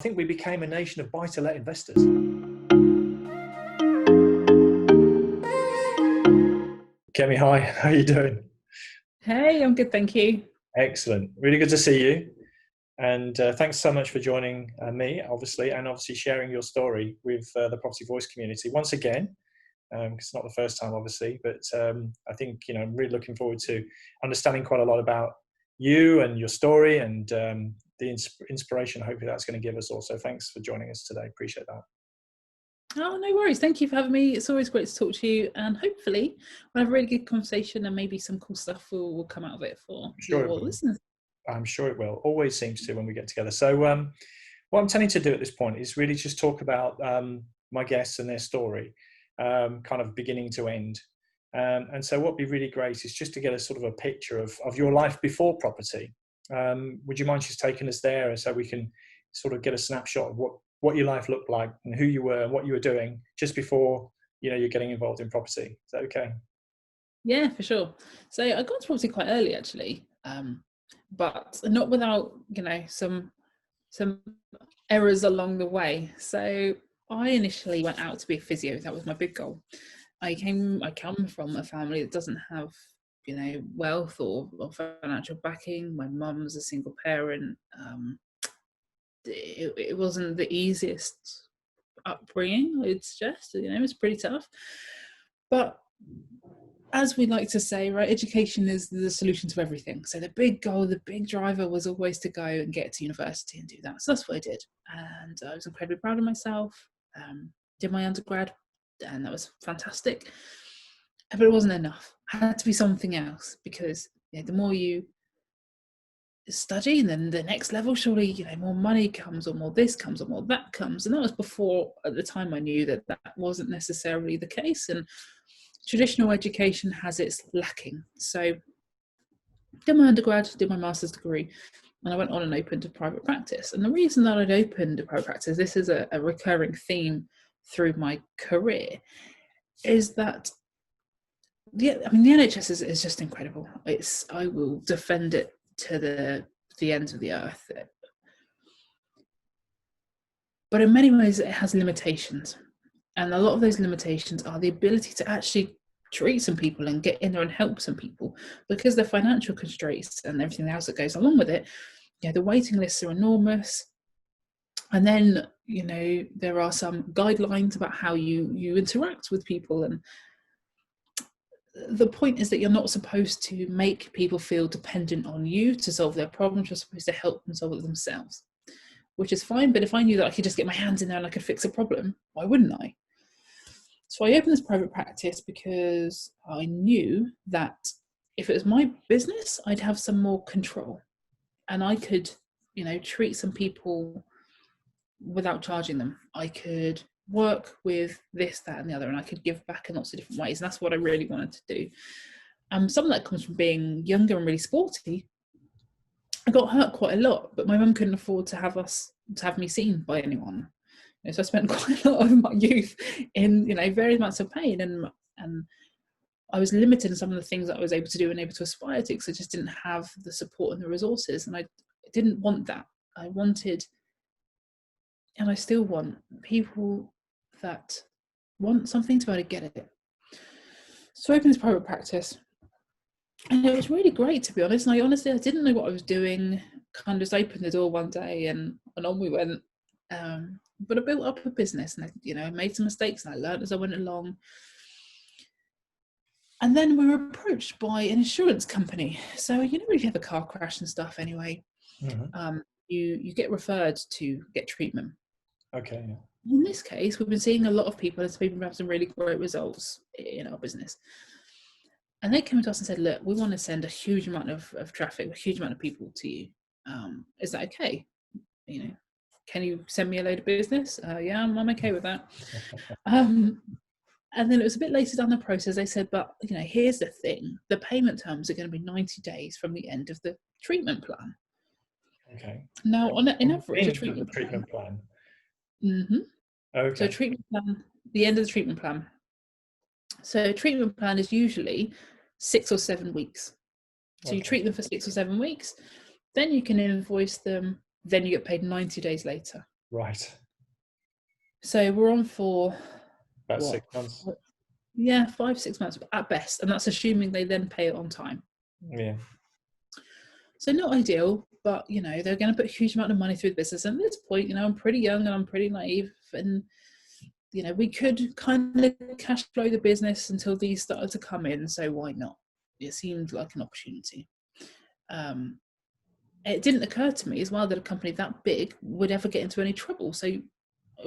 think we became a nation of buy-to-let investors. Kemi, hi, how are you doing? Hey, I'm good, thank you. Excellent. Really good to see you. And thanks so much for joining me, obviously, and obviously sharing your story with the Property Voice community once again. It's not the first time, obviously, but I think, I'm really looking forward to understanding quite a lot about you and your story and the inspiration hopefully that's going to give us also. Thanks for joining us today. Appreciate that. Oh, no worries. Thank you for having me. It's always great to talk to you, and hopefully we'll have a really good conversation and maybe some cool stuff will come out of it for Sure your it will. listeners. I'm sure it will. Always seems to when we get together. So what I'm tending to do at this point is really just talk about my guests and their story, kind of beginning to end. And so what would be really great is just to get a sort of a picture of your life before property. Would you mind just taking us there so we can sort of get a snapshot of what your life looked like and who you were and what you were doing just before, you're getting involved in property? Is that okay? Yeah, for sure. So I got to property quite early actually, but not without some errors along the way. So I initially went out to be a physio. That was my big goal. I come from a family that doesn't have wealth or financial backing. My mum's a single parent. It wasn't the easiest upbringing, I'd suggest. It was pretty tough. But as we like to say, right, education is the solution to everything. So the big goal, the big driver was always to go and get to university and do that. So that's what I did. And I was incredibly proud of myself. Did my undergrad, and that was fantastic. But it wasn't enough. It had to be something else, because the more you study, and then the next level, surely more money comes, or more this comes, or more that comes. And that was before, at the time, I knew that wasn't necessarily the case, and traditional education has its lacking. So did my undergrad, did my master's degree, and I went on and opened a private practice. And the reason that I'd opened a private practice, this is a recurring theme through my career, is that the NHS is just incredible. I will defend it to the ends of the earth. But in many ways, it has limitations. And a lot of those limitations are the ability to actually treat some people and get in there and help some people, because the financial constraints and everything else that goes along with it. The waiting lists are enormous. And then, there are some guidelines about how you interact with people. And the point is that you're not supposed to make people feel dependent on you to solve their problems. You're supposed to help them solve it themselves, which is fine. But if I knew that I could just get my hands in there and I could fix a problem, why wouldn't I? So I opened this private practice because I knew that if it was my business, I'd have some more control, and I could, treat some people without charging them. I could work with this, that, and the other, and I could give back in lots of different ways. And that's what I really wanted to do. Some of that comes from being younger and really sporty. I got hurt quite a lot, but my mum couldn't afford to have me seen by anyone. So I spent quite a lot of my youth in, various amounts of pain, and I was limited in some of the things that I was able to do and able to aspire to, because I just didn't have the support and the resources, and I didn't want that. I wanted, and I still want, people that want something to be able to get it. So I opened this private practice, and it was really great, to be honest. And I didn't know what I was doing. Kind of just opened the door one day, and on we went. But I built up a business, and I made some mistakes, and I learned as I went along. And then we were approached by an insurance company. So if you have a car crash and stuff, anyway, you get referred to get treatment. Okay. Yeah. In this case, we've been seeing a lot of people, and people have some really great results in our business. And they came to us and said, "Look, we want to send a huge amount of traffic, a huge amount of people to you. Is that okay? Can you send me a load of business?" Yeah, I'm okay with that. And then it was a bit later down the process. They said, "But here's the thing: the payment terms are going to be 90 days from the end of the treatment plan." Okay. Now, in average, a treatment plan. Mm-hmm. Okay. So treatment plan, the end of the treatment plan. So a treatment plan is usually 6 or 7 weeks. So you treat them for 6 or 7 weeks, then you can invoice them, then you get paid 90 days later. Right. So we're on for About what? 6 months. Yeah, 5-6 months at best, and that's assuming they then pay it on time. Yeah. So not ideal, but they're going to put a huge amount of money through the business. And at this point, I'm pretty young and I'm pretty naive, and we could kind of cash flow the business until these started to come in. So why not? It seemed like an opportunity. It didn't occur to me as well that a company that big would ever get into any trouble. So I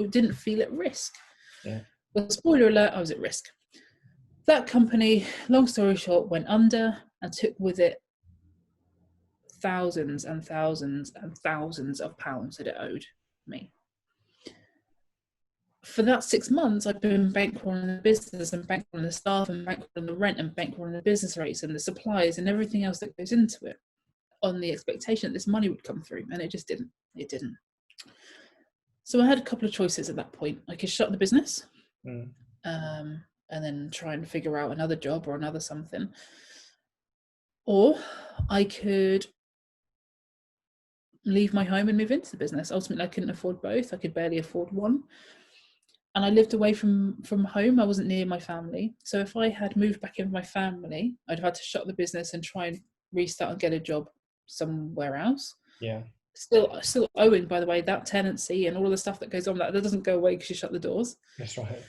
didn't feel at risk. Yeah. Well, spoiler alert, I was at risk. That company, long story short, went under and took with it thousands and thousands and thousands of pounds that it owed me. For that 6 months, I've been bankrolling the business and bankrolling the staff and bankrolling the rent and bankrolling the business rates and the supplies and everything else that goes into it, on the expectation that this money would come through, and it just didn't. It didn't. So I had a couple of choices at that point. I could shut the business, and then try and figure out another job or another something, or I could leave my home and move into the business. Ultimately, I couldn't afford both. I could barely afford one. And I lived away from home. I wasn't near my family. So if I had moved back in with my family, I'd have had to shut the business and try and restart and get a job somewhere else. Yeah. Still owing, by the way, that tenancy and all of the stuff that goes on, that doesn't go away because you shut the doors. That's right.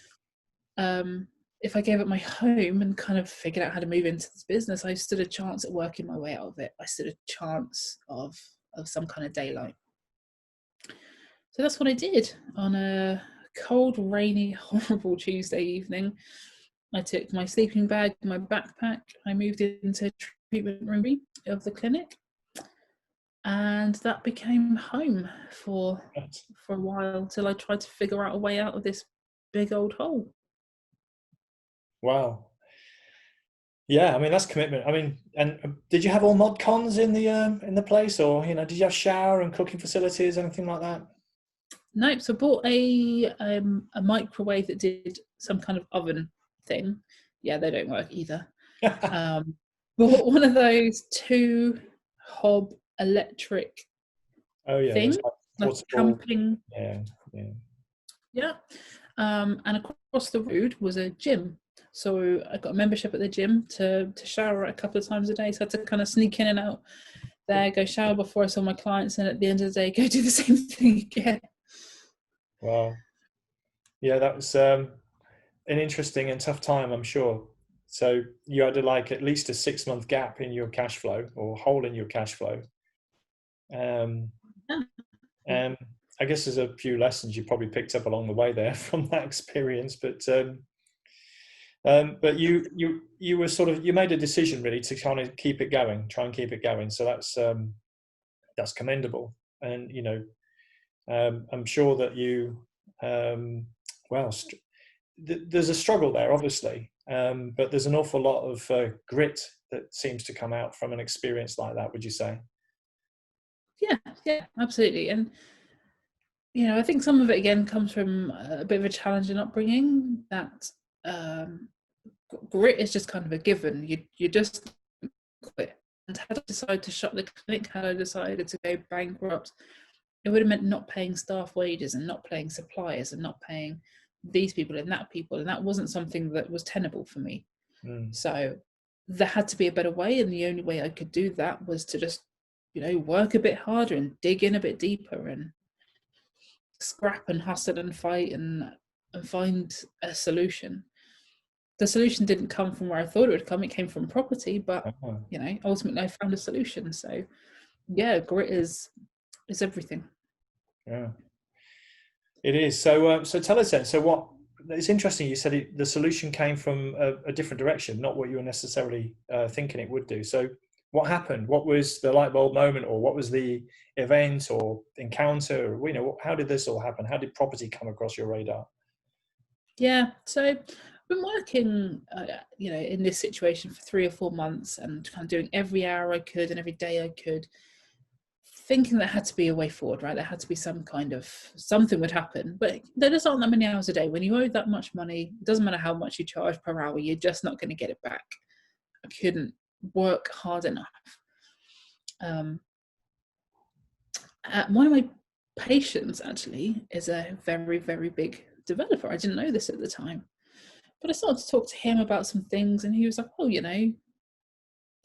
If I gave up my home and kind of figured out how to move into this business, I stood a chance at working my way out of it. I stood a chance of some kind of daylight. So that's what I did on a cold, rainy, horrible Tuesday evening. I took my sleeping bag, my backpack. I moved into the treatment room of the clinic, and that became home for a while till I tried to figure out a way out of this big old hole. Wow. Yeah, I mean that's commitment. I mean, and did you have all mod cons in the place, or did you have shower and cooking facilities, anything like that? Nope. So I bought a microwave that did some kind of oven thing. Yeah, they don't work either. Bought one of those 2 hob electric things, like camping. Yeah. And across the road was a gym. So I got a membership at the gym to shower a couple of times a day. So I had to kind of sneak in and out there, go shower before I saw my clients, and at the end of the day, go do the same thing again. Wow. Yeah, that was an interesting and tough time, I'm sure. So you had at least a 6-month gap in your cash flow, or hole in your cash flow. I guess there's a few lessons you probably picked up along the way there from that experience, but you were you made a decision really to kind of try and keep it going. So that's commendable, and I'm sure that there's a struggle there, obviously, but there's an awful lot of grit that seems to come out from an experience like that. Would you say? Yeah, absolutely. And I think some of it again comes from a bit of a challenging upbringing. That grit is just kind of a given. You just quit. And had I decided to shut the clinic, had I decided to go bankrupt, it would have meant not paying staff wages and not paying suppliers and not paying these people and that wasn't something that was tenable for me. So there had to be a better way, and the only way I could do that was to just work a bit harder and dig in a bit deeper and scrap and hustle and fight and find a solution. The solution didn't come from where I thought it would come. It came from property, but ultimately I found a solution. So yeah, grit is everything. Yeah, it is. So tell us then. So what? It's interesting. You said the solution came from a different direction, not what you were necessarily thinking it would do. So what happened? What was the light bulb moment, or what was the event or encounter? How did this all happen? How did property come across your radar? Yeah, so I've been working, in this situation for 3 or 4 months, and kind of doing every hour I could and every day I could, thinking there had to be a way forward, right? There had to be something would happen. But there just aren't that many hours a day. When you owe that much money, it doesn't matter how much you charge per hour, you're just not going to get it back. I couldn't work hard enough. One of my Patience actually is a very, very big developer. I didn't know this at the time, but I started to talk to him about some things, and he was like, "Oh,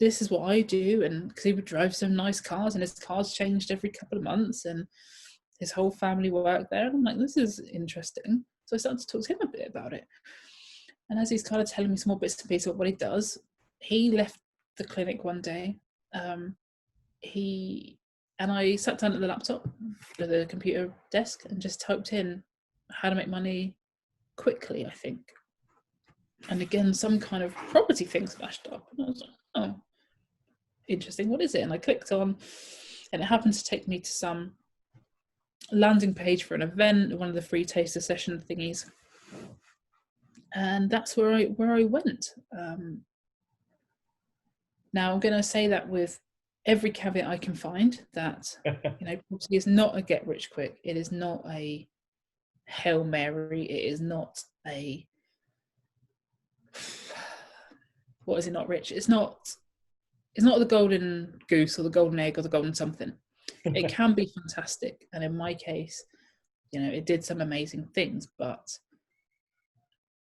this is what I do," and because he would drive some nice cars, and his cars changed every couple of months, and his whole family worked there. And I'm like, this is interesting. So I started to talk to him a bit about it. And as he's kind of telling me some more bits and pieces of what he does, he left the clinic one day. I sat down at the laptop, at the computer desk, and just typed in how to make money quickly, I think. And again, some kind of property thing flashed up. And I was like, oh, interesting. What is it? And I clicked on, and it happened to take me to some landing page for an event, one of the free taster session thingies. And that's where I went. Now I'm going to say that with every caveat I can find, that property is not a get rich quick. It is not a Hail Mary. It is not a what is it? Not rich. It's not the golden goose or the golden egg or the golden something. It can be fantastic, and in my case, it did some amazing things. But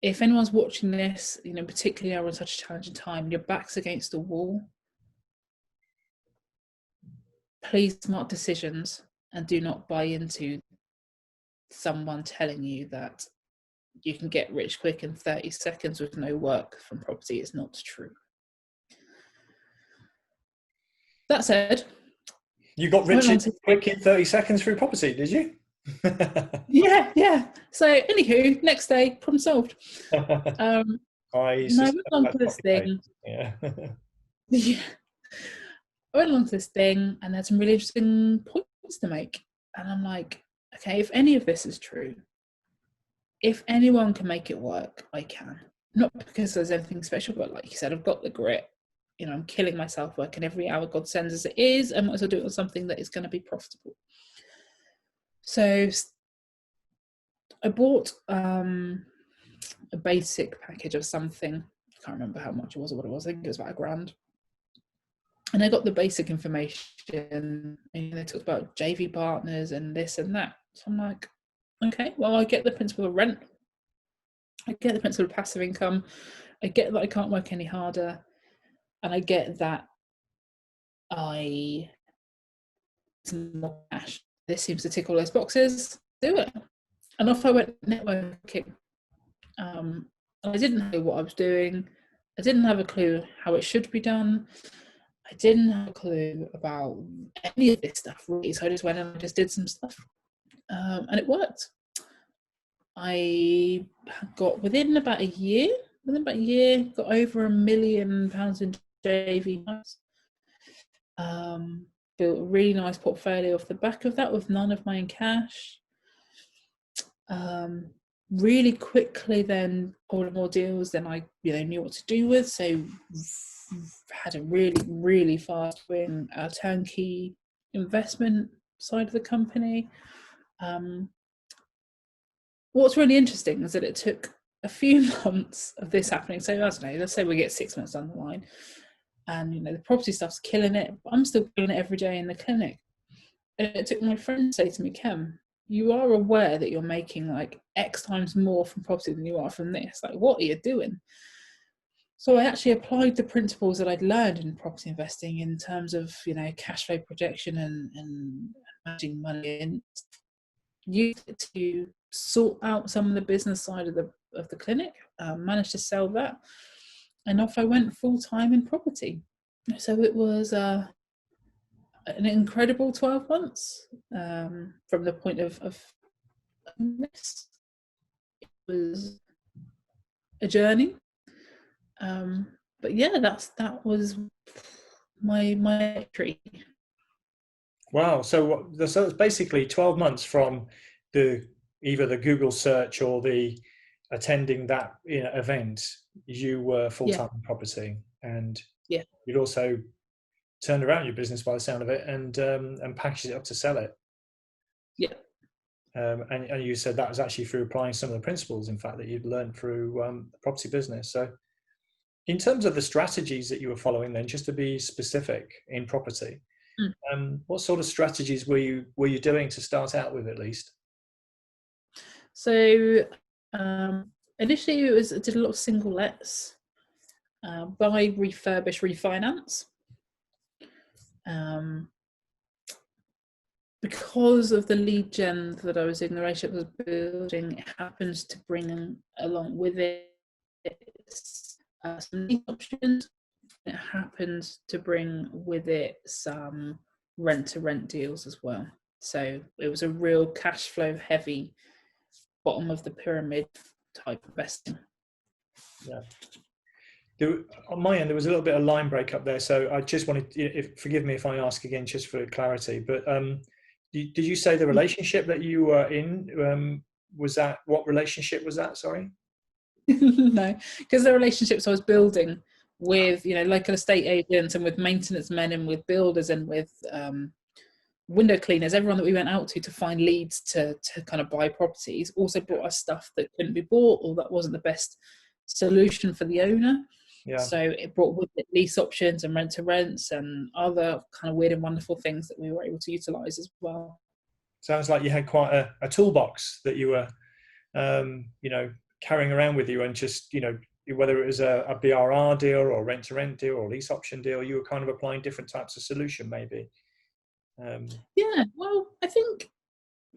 if anyone's watching this, particularly now in such a challenging time, your back's against the wall, please smart decisions and do not buy into someone telling you that you can get rich quick in 30 seconds with no work from property. It's not true. That said, you got rich quick in 30 seconds through property, did you? Yeah. So, anywho, next day, problem solved. I went along to this thing. Yeah. Yeah. I went along to this thing and had some really interesting points to make. And I'm like, okay, if any of this is true, if anyone can make it work, I can. Not because there's anything special, but like you said, I've got the grit. I'm killing myself working every hour God sends as it is. I might as well do it on something that is going to be profitable. So I bought a basic package of something. I can't remember how much it was or what it was. I think it was about £1,000. And I got the basic information, and they talked about JV partners and this and that. So I'm like, okay, well, I get the principle of rent. I get the principle of passive income. I get that I can't work any harder. And I get that I need more cash. This seems to tick all those boxes. Do it. And off I went networking. I didn't know what I was doing. I didn't have a clue how it should be done. I didn't have a clue about any of this stuff, really. So I just went and I just did some stuff. And it worked. I got within about a year, got over £1 million in JV. Built a really nice portfolio off the back of that with none of mine in cash. Really quickly then pulled more deals than I knew what to do with. So had a really, really fast win turnkey investment side of the company. What's really interesting is that it took a few months of this happening. So I don't know, let's say we get 6 months down the line, and the property stuff's killing it, but I'm still killing it every day in the clinic. And it took my friend to say to me, Kem, you are aware that you're making like X times more from property than you are from this. Like, what are you doing? So I actually applied the principles that I'd learned in property investing in terms of, cash flow projection and managing money, and used it to sort out some of the business side of the clinic, managed to sell that, and off I went full-time in property. So it was an incredible 12 months from the point of this. It was a journey, but yeah, that was my entry. Wow. So it's basically 12 months from either the Google search or the attending that event. You were full-time in property, and you'd also turned around your business by the sound of it and packaged it up to sell it. Yeah. And you said that was actually through applying some of the principles, in fact, that you'd learned through the property business. So in terms of the strategies that you were following then, just to be specific in property, What sort of strategies were you doing to start out with, at least? So initially I did a lot of single lets, buy, refurbish, refinance. Because of the lead gen that I was in, the relationship I was building, it happens to bring along with it some lease options. It happens to bring with it some rent-to-rent deals as well. So it was a real cash flow heavy, bottom of the pyramid type investing. Yeah. On my end, there was a little bit of line break up there, so I just wanted, forgive me if I ask again, just for clarity. But did you say the relationship that you were in? What relationship was that? Sorry. No, because the relationships I was building with, local estate agents and with maintenance men and with builders and with window cleaners, everyone that we went out to find leads to kind of buy properties, also brought us stuff that couldn't be bought or that wasn't the best solution for the owner. Yeah. So it brought with it lease options and rent to rents and other kind of weird and wonderful things that we were able to utilize as well. Sounds like you had quite a toolbox that you were, carrying around with you, and just, whether it was a BRR deal or rent to rent deal or lease option deal, you were kind of applying different types of solution, maybe. Yeah, well, I think,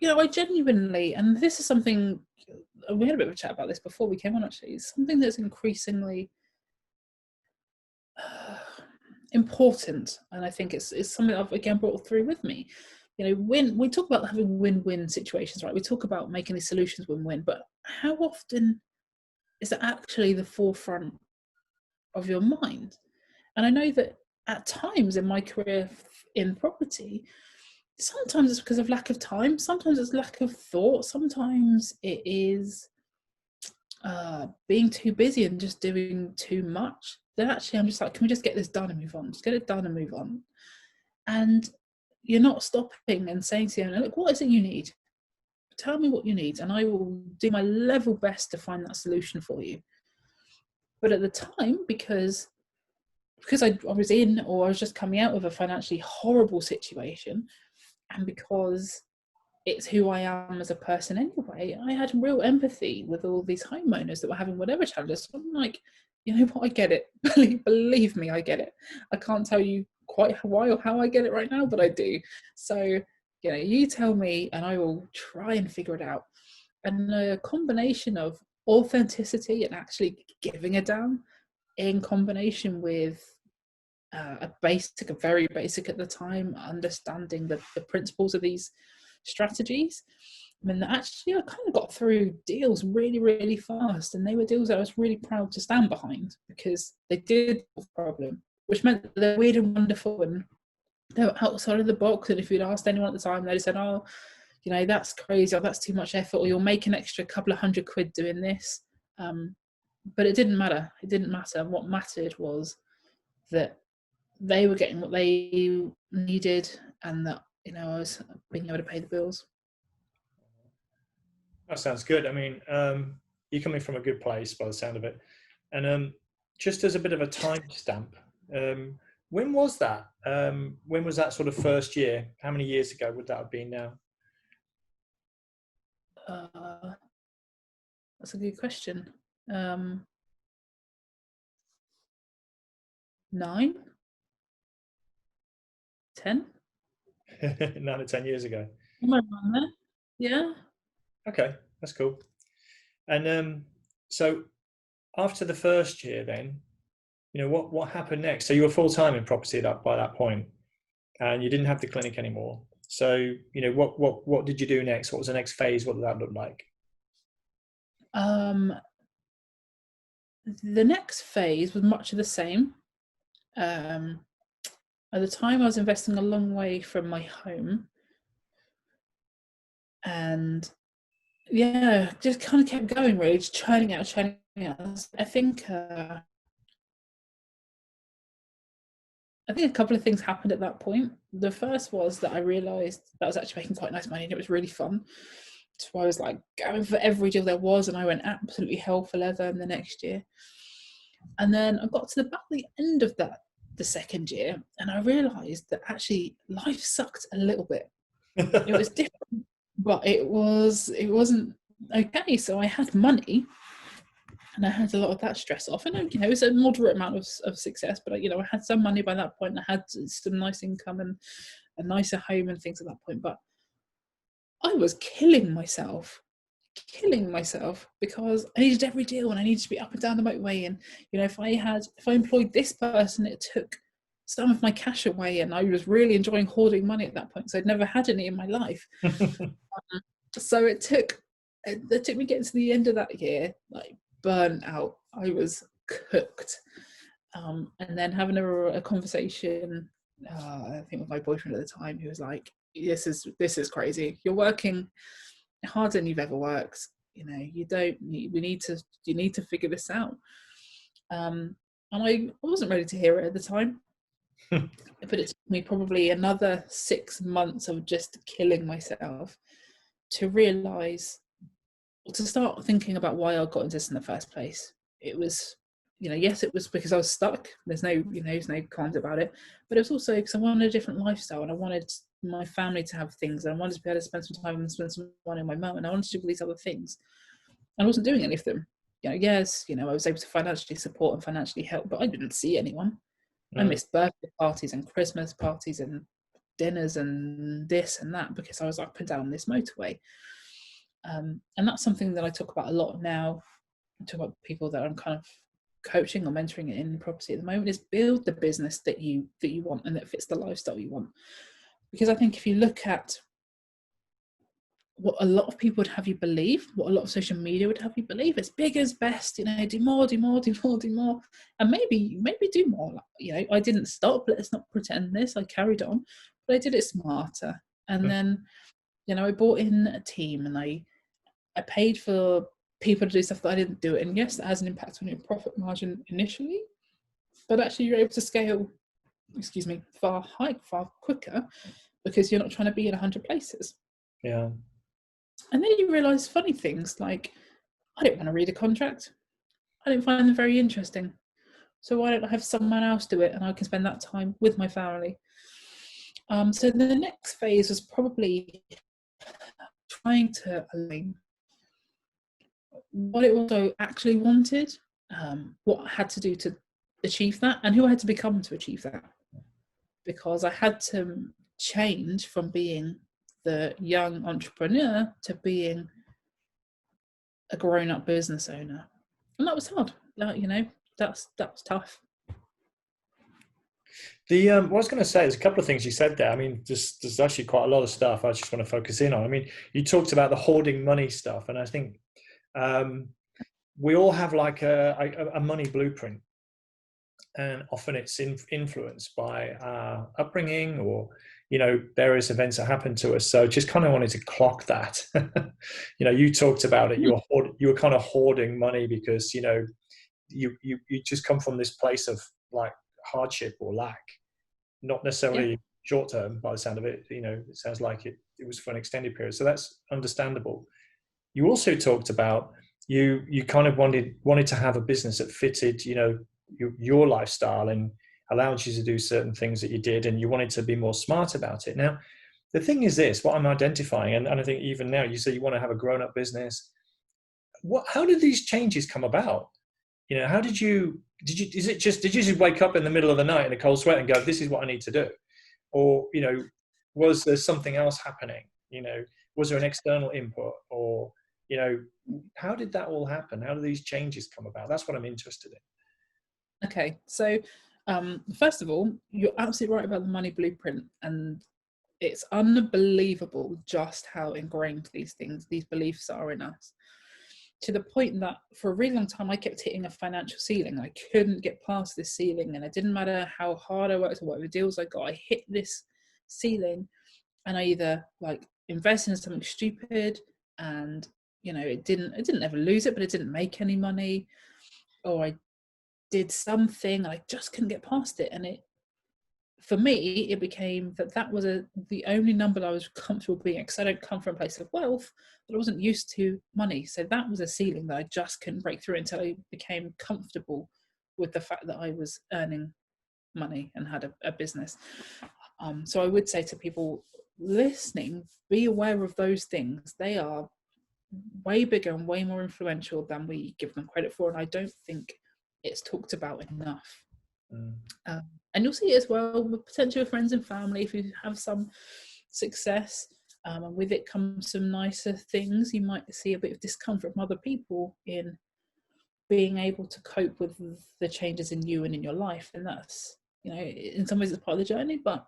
I genuinely, and this is something, we had a bit of a chat about this before we came on actually, it's something that's increasingly important, and I think it's something I've again brought through with me. When we talk about having win-win situations, right? We talk about making these solutions win-win, but how often is that actually the forefront of your mind? And I know that at times in my career in property, sometimes it's because of lack of time, sometimes it's lack of thought, sometimes it is being too busy and just doing too much. Then actually I'm just like, can we just get this done and move on? Just get it done and move on. And you're not stopping and saying to the owner, look, what is it you need? Tell me what you need and I will do my level best to find that solution for you. But at the time, because I was in, or I was just coming out of a financially horrible situation, and because it's who I am as a person anyway, I had real empathy with all these homeowners that were having whatever challenges. So I'm like, you know what, I get it. Believe me, I get it. I can't tell you quite why or how I get it right now, but I do. So, you tell me and I will try and figure it out. And a combination of authenticity and actually giving a damn, in combination with a very basic at the time, understanding the principles of these strategies. I mean, actually, I kind of got through deals really, really fast, and they were deals that I was really proud to stand behind because they did solve the problem, which meant that they're weird and wonderful and they were outside of the box. And if you'd asked anyone at the time, they'd have said, oh, that's crazy, or that's too much effort, or you'll make an extra couple of £100 doing this. But it didn't matter. It didn't matter. What mattered was that they were getting what they needed and that, I was being able to pay the bills. That sounds good. I mean, you're coming from a good place by the sound of it. And just as a bit of a timestamp, when was that? When was that sort of first year? How many years ago would that have been now? That's a good question. 9? 10? 9 or 10 years ago. Am I wrong there? Yeah. Okay, that's cool. And so after the first year, then, what happened next? So you were full time in property by that point, and you didn't have the clinic anymore. So what did you do next? What was the next phase? What did that look like? The next phase was much of the same. At the time, I was investing a long way from my home, and just kind of kept going, really, just churning out. I think a couple of things happened at that point. The first was that I realised that I was actually making quite nice money and it was really fun. So I was like going for every deal there was, and I went absolutely hell for leather in the next year. And then I got to the end of that the second year, and I realised that actually life sucked a little bit. It was different, but it wasn't okay. So I had money, and I had a lot of that stress off, and it was a moderate amount of success. But I had some money by that point. I had some nice income and a nicer home and things at that point. But I was killing myself because I needed every deal, and I needed to be up and down the motorway. And if I employed this person, it took some of my cash away, and I was really enjoying hoarding money at that point, so I'd never had any in my life. So it took me getting to the end of that year, like burnt out. I was cooked. And then having a conversation, I think with my boyfriend at the time, he was like, this is crazy. You're working harder than you've ever worked. You need to figure this out. And I wasn't ready to hear it at the time. But it took me probably another 6 months of just killing myself to realise, to start thinking about why I got into this in the first place. It was, yes, it was because I was stuck. There's no cons about it. But it was also because I wanted a different lifestyle, and I wanted my family to have things, and I wanted to be able to spend some time and spend some money on my mum, and I wanted to do all these other things. I wasn't doing any of them. Yes, I was able to financially support and financially help, but I didn't see anyone. I missed birthday parties and Christmas parties and dinners and this and that because I was up and down this motorway. And that's something that I talk about a lot now. I talk about people that I'm kind of coaching or mentoring in property at the moment, is build the business that you want and that fits the lifestyle you want. Because I think if you look at what a lot of people would have you believe, what a lot of social media would have you believe, it's big as best, do more, and maybe do more. I didn't stop, let's not pretend this, I carried on, but I did it smarter. And then, I brought in a team, and I paid for people to do stuff that I didn't do. And yes, that has an impact on your profit margin initially, but actually you're able to scale, far quicker because you're not trying to be in 100 places. Yeah. And then you realise funny things like, I didn't want to read a contract. I didn't find them very interesting. So why don't I have someone else do it, and I can spend that time with my family? So the next phase was probably trying to align what it was I actually wanted, what I had to do to achieve that, and who I had to become to achieve that. Because I had to change from being the young entrepreneur to being a grown-up business owner, and that was hard. That was tough. What I was going to say, there's a couple of things you said there. I mean, there's actually quite a lot of stuff I just want to focus in on. I mean, you talked about the hoarding money stuff, and I think we all have like a money blueprint, and often it's influenced by our upbringing or various events that happen to us. So just kind of wanted to clock that. You talked about it. You were kind of hoarding money because you just come from this place of like hardship or lack, not necessarily short term by the sound of it. It sounds like it was for an extended period, so that's understandable. You also talked about you kind of wanted to have a business that fitted your lifestyle and allowed you to do certain things that you did, and you wanted to be more smart about it. Now the thing is this, what I'm identifying, and I think even now you say you want to have a grown-up business. How did these changes come about? How did you just wake up in the middle of the night in a cold sweat and go, this is what I need to do? Or, was there something else happening? Was there an external input? Or, how did that all happen? How do these changes come about? That's what I'm interested in. Okay. So, first of all, you're absolutely right about the money blueprint. And it's unbelievable just how ingrained these beliefs are in us. To the point that for a really long time, I kept hitting a financial ceiling. I couldn't get past this ceiling, and it didn't matter how hard I worked or whatever deals I got, I hit this ceiling, and I either like invested in something stupid, and it didn't ever lose it, but it didn't make any money, or I did something and I just couldn't get past it, and for me, it became that was the only number that I was comfortable being, because I don't come from a place of wealth, but I wasn't used to money. So that was a ceiling that I just couldn't break through until I became comfortable with the fact that I was earning money and had a business. So I would say to people listening, be aware of those things. They are way bigger and way more influential than we give them credit for, and I don't think it's talked about enough. And you'll see it as well with potential friends and family. If you have some success, and with it comes some nicer things, you might see a bit of discomfort from other people in being able to cope with the changes in you and in your life. And that's, in some ways it's part of the journey, but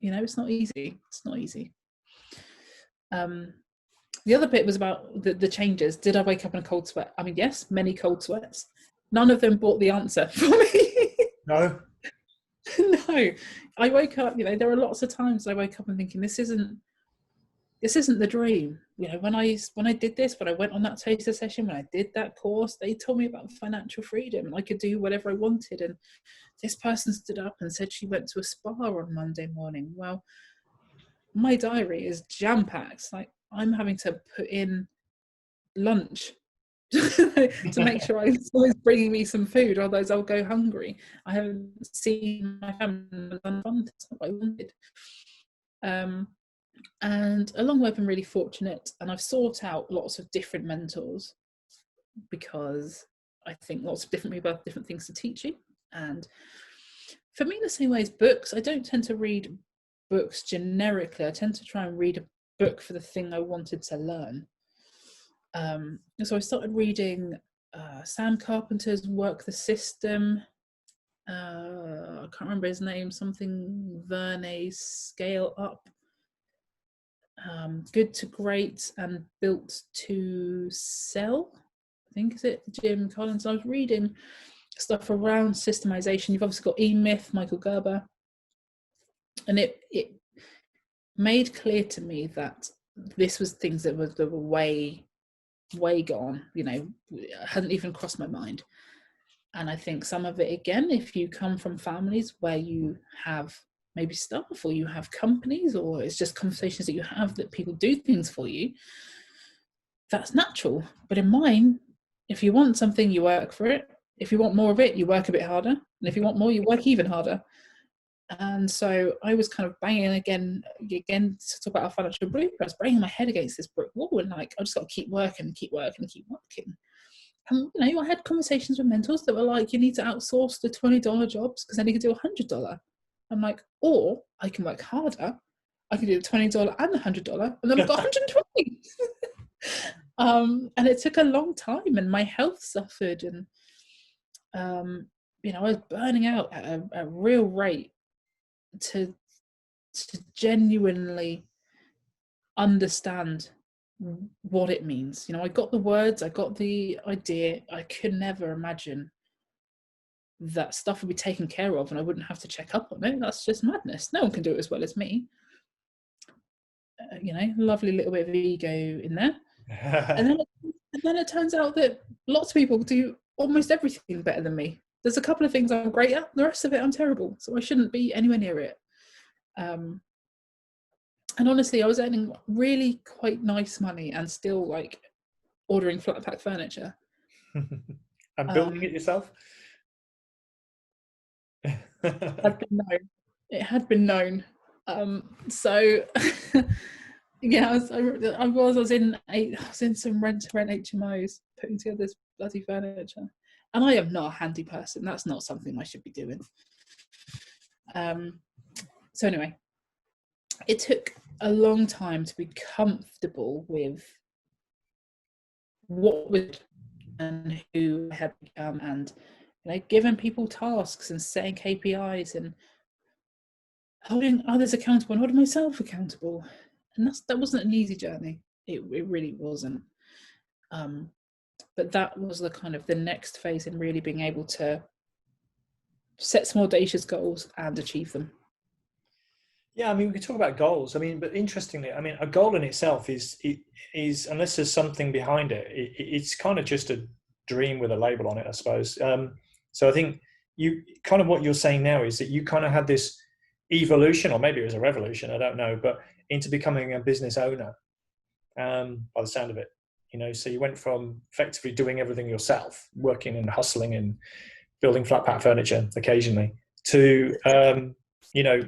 it's not easy. It's not easy. The other bit was about the changes. Did I wake up in a cold sweat? I mean, yes, many cold sweats. None of them brought the answer for me. No. No. I woke up, there are lots of times I wake up and thinking, this isn't the dream. When I did this, when I went on that taster session, when I did that course, they told me about financial freedom and I could do whatever I wanted. And this person stood up and said she went to a spa on Monday morning. Well, my diary is jam-packed. Like, I'm having to put in lunch to make sure someone's bringing me some food, otherwise I'll go hungry. I haven't seen my family. That's not what I wanted. And along the way, I've been really fortunate, and I've sought out lots of different mentors because I think lots of different people have different things to teach you. And for me, the same way as books, I don't tend to read books generically. I tend to try and read a book for the thing I wanted to learn. So I started reading Sam Carpenter's Work the System. I can't remember his name, something Verne, Scale Up. Good to Great and Built to Sell, I think, is it, Jim Collins. I was reading stuff around systemization. You've obviously got E-Myth, Michael Gerber, and it made clear to me that this was things that were way gone, hadn't even crossed my mind. And I think some of it, again, if you come from families where you have maybe staff or you have companies, or it's just conversations that you have that people do things for you, that's natural. But in mine, if you want something, you work for it. If you want more of it, you work a bit harder. And if you want more, you work even harder. And so I was kind of banging again to talk about our financial blueprint. I was banging my head against this brick wall, and like, I just got to keep working. And I had conversations with mentors that were like, you need to outsource the $20 jobs because then you can do $100. I'm like, or I can work harder. I can do the $20 and the $100, and then I've got $120. And it took a long time, and my health suffered, and I was burning out at a real rate to genuinely understand what it means. I got the words, I got the idea. I could never imagine that stuff would be taken care of and I wouldn't have to check up on it. That's just madness. No one can do it as well as me. Lovely little bit of ego in there. and then it turns out that lots of people do almost everything better than me. There's a couple of things I'm great at, the rest of it I'm terrible, so I shouldn't be anywhere near it. And honestly, I was earning really quite nice money and still like ordering flat pack furniture. And building it yourself? It had been known. So yeah, I was in some rent HMOs putting together this bloody furniture, and I am not a handy person. That's not something I should be doing. So anyway, it took a long time to be comfortable with what was and who I had become, and giving people tasks and setting KPIs and holding others accountable and holding myself accountable. And that wasn't an easy journey. It really wasn't. But that was the next phase in really being able to set some audacious goals and achieve them. Yeah, I mean, we could talk about goals. I mean, but interestingly, I mean, a goal in itself is unless there's something behind it, it's kind of just a dream with a label on it, I suppose. So I think you kind of what you're saying now is that you kind of had this evolution, or maybe it was a revolution, I don't know, but into becoming a business owner, by the sound of it. So you went from effectively doing everything yourself, working and hustling and building flat pack furniture occasionally, to, you know,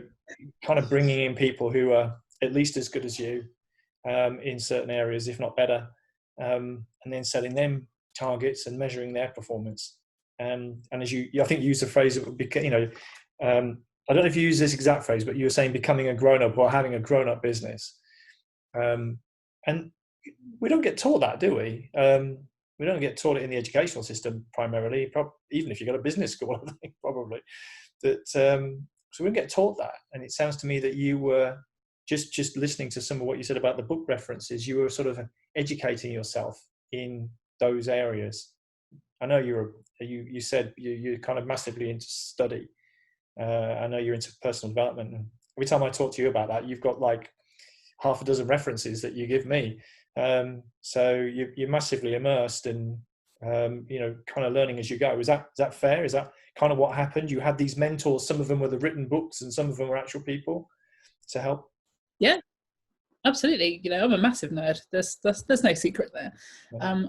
kind of bringing in people who are at least as good as you in certain areas, if not better, and then setting them targets and measuring their performance. And as I think you used the phrase, it would be, you know, I don't know if you use this exact phrase, but you were saying becoming a grown-up or having a grown-up business. And we don't get taught that, do we? We don't get taught it in the educational system primarily, even if you go to business school, I think probably. That, so we don't get taught that. And it sounds to me that you were just listening to some of what you said about the book references, you were sort of educating yourself in those areas. I know you said you're kind of massively into study. I know you're into personal development. And every time I talk to you about that, you've got like half a dozen references that you give me. So you're massively immersed and, you know, kind of learning as you go. Is that fair? Is that kind of what happened? You had these mentors, some of them were the written books and some of them were actual people to help? Yeah, absolutely. You know, I'm a massive nerd. There's no secret there.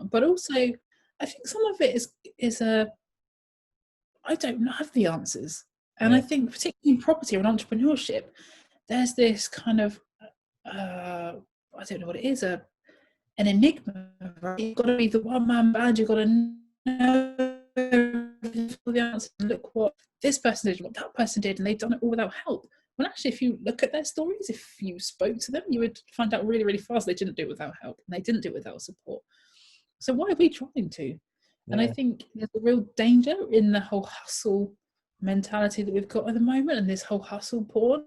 But also, I think some of it is I don't have the answers. And I think particularly in property or in entrepreneurship, there's this kind of, I don't know what it is, an enigma, right? You've got to be the one-man band, you've got to know the answers and look what this person did, what that person did, and they've done it all without help. Well, actually, if you look at their stories, if you spoke to them, you would find out really, really fast they didn't do it without help, and they didn't do it without support. So why are we trying to? And I think there's a real danger in the whole hustle mentality that we've got at the moment, and this whole hustle porn.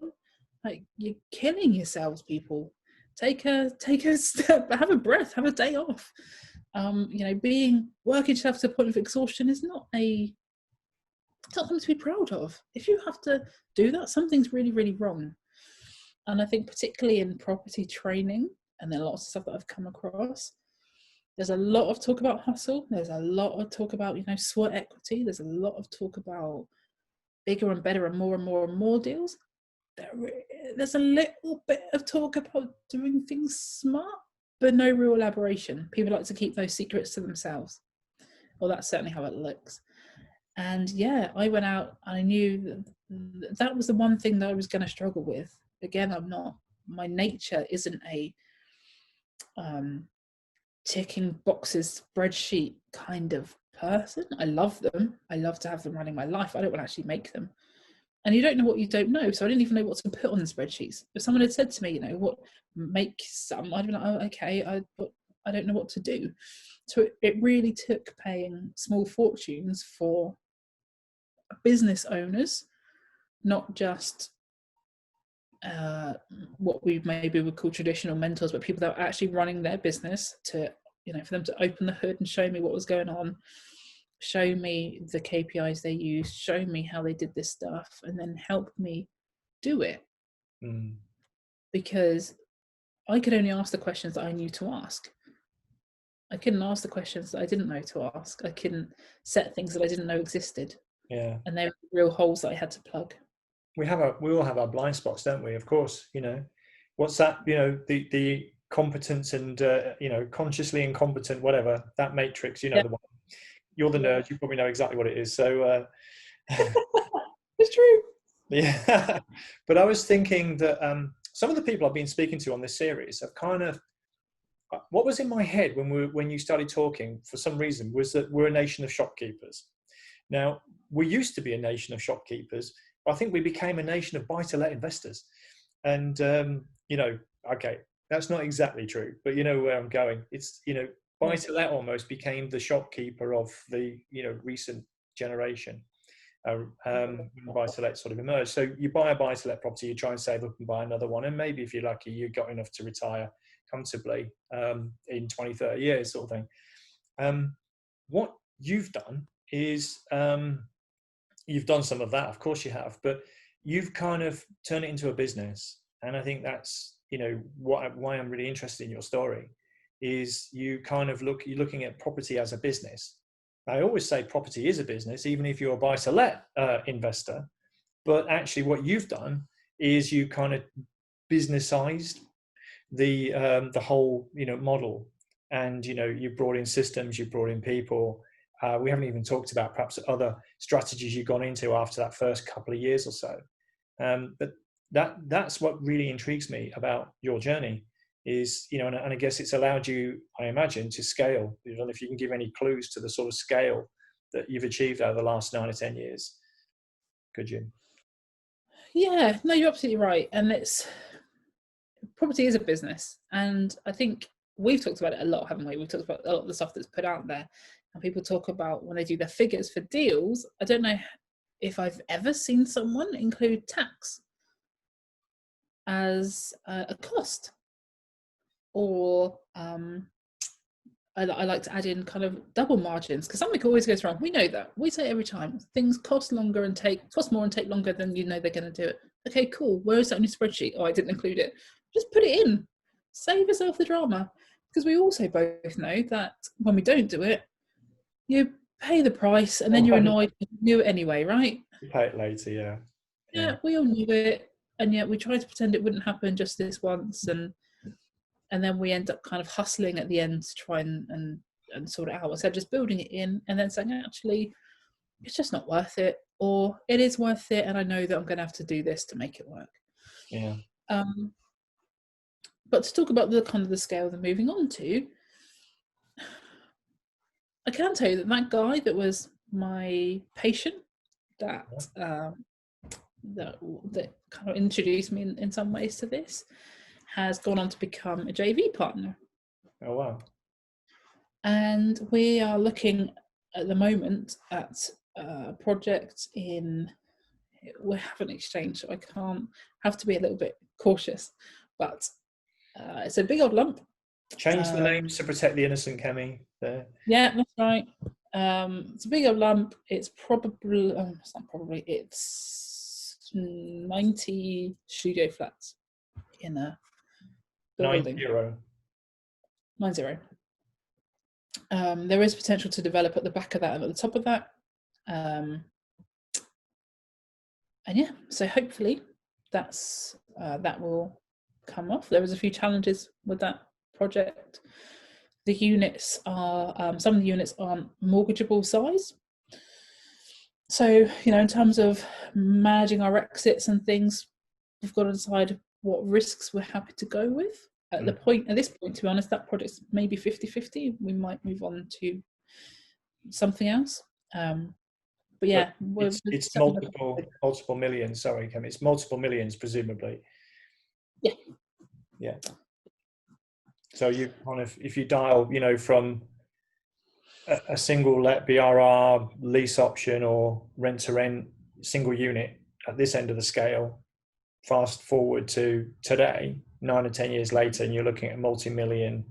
Like, you're killing yourselves, people. Take a step, have a breath, have a day off. You know, working yourself to the point of exhaustion is not something to be proud of. If you have to do that, something's really, really wrong. And I think particularly in property training, and then lots of stuff that I've come across, there's a lot of talk about hustle. There's a lot of talk about, you know, sweat equity. There's a lot of talk about bigger and better and more deals. There's a little bit of talk about doing things smart, but no real elaboration. People like to keep those secrets to themselves. Well, that's certainly how it looks. And yeah, I went out and I knew that was the one thing that I was going to struggle with. Again, my nature isn't a ticking boxes spreadsheet kind of person. I love them. I love to have them running my life. I don't want to actually make them. And you don't know what you don't know. So I didn't even know what to put on the spreadsheets. If someone had said to me, you know, what makes some, I'd be like, oh, okay, I don't know what to do. So it really took paying small fortunes for business owners, not just what we maybe would call traditional mentors, but people that are actually running their business, to, you know, for them to open the hood and show me what was going on, show me the KPIs they used, show me how they did this stuff, and then help me do it. Because I could only ask the questions that I knew to ask. I couldn't ask the questions that I didn't know to ask. I couldn't set things that I didn't know existed. Yeah. And they were real holes that I had to plug. We all have our blind spots, don't we? Of course, you know, what's that, you know, the competence and, you know, consciously incompetent, whatever, that matrix, you know, the one. You're the nerd, you probably know exactly what it is. So it's true. Yeah. But I was thinking that some of the people I've been speaking to on this series have kind of, what was in my head when you started talking for some reason was that we're a nation of shopkeepers. Now, we used to be a nation of shopkeepers, but I think we became a nation of buy-to-let investors. And, you know, okay, that's not exactly true, but you know where I'm going. It's, you know, buy-to-let almost became the shopkeeper of the, you know, recent generation. Buy-to-let sort of emerged. So you buy a buy-to-let property, you try and save up and buy another one, and maybe if you're lucky, you got enough to retire comfortably in 20, 30 years sort of thing. What you've done is you've done some of that, of course you have, but you've kind of turned it into a business. And I think that's, you know, why I'm really interested in your story is you're looking at property as a business. I always say property is a business, even if you're a buy-to-let investor. But actually what you've done is you kind of businessized the whole, you know, model. And, you know, you brought in systems, you brought in people, we haven't even talked about perhaps other strategies you've gone into after that first couple of years or so. But that's what really intrigues me about your journey is, you know, and I guess it's allowed you, I imagine, to scale. I don't know if you can give any clues to the sort of scale that you've achieved over the last 9 or 10 years. Could you? Yeah, no, you're absolutely right. And property is a business. And I think we've talked about it a lot, haven't we? We've talked about a lot of the stuff that's put out there. And people talk about when they do their figures for deals. I don't know if I've ever seen someone include tax as a cost, or I like to add in kind of double margins, because something always goes wrong. We know that. We say every time things cost more and take longer than you know they're going to do it. Okay, cool. Where is that on your spreadsheet? Oh, I didn't include it. Just put it in. Save yourself the drama. Because we also both know that when we don't do it, you pay the price and then you're annoyed you knew it anyway, right? You pay it later, yeah. Yeah, we all knew it. And yet we tried to pretend it wouldn't happen just this once, and then we end up kind of hustling at the end to try and sort it out. Instead of just building it in and then saying, actually, it's just not worth it, or it is worth it, and I know that I'm going to have to do this to make it work. Yeah. But to talk about the kind of the scale they're moving on to, I can tell you that guy that was my patient that kind of introduced me in some ways to this has gone on to become a JV partner. Oh, wow. And we are looking at the moment at a project we haven't exchanged, so I have to be a little bit cautious, but it's a big old lump. Change the names to protect the innocent, Kemi. There. Yeah, that's right. It's a big old lump. It's it's 90 studio flats in a building. 90. There is potential to develop at the back of that and at the top of that. And yeah, so hopefully that will come off. There was a few challenges with that project. The units are some of the units aren't mortgageable size. So, you know, in terms of managing our exits and things, we've got to decide what risks we're happy to go with. At this point, to be honest, that project's maybe 50-50. We might move on to something else. But yeah, it's multiple millions. Sorry, Kemi, it's multiple millions, presumably. Yeah. Yeah. So you kind of, if you dial, you know, from a single let BRR lease option or rent to rent single unit at this end of the scale, fast forward to today, 9 or 10 years later, and you're looking at multi-million,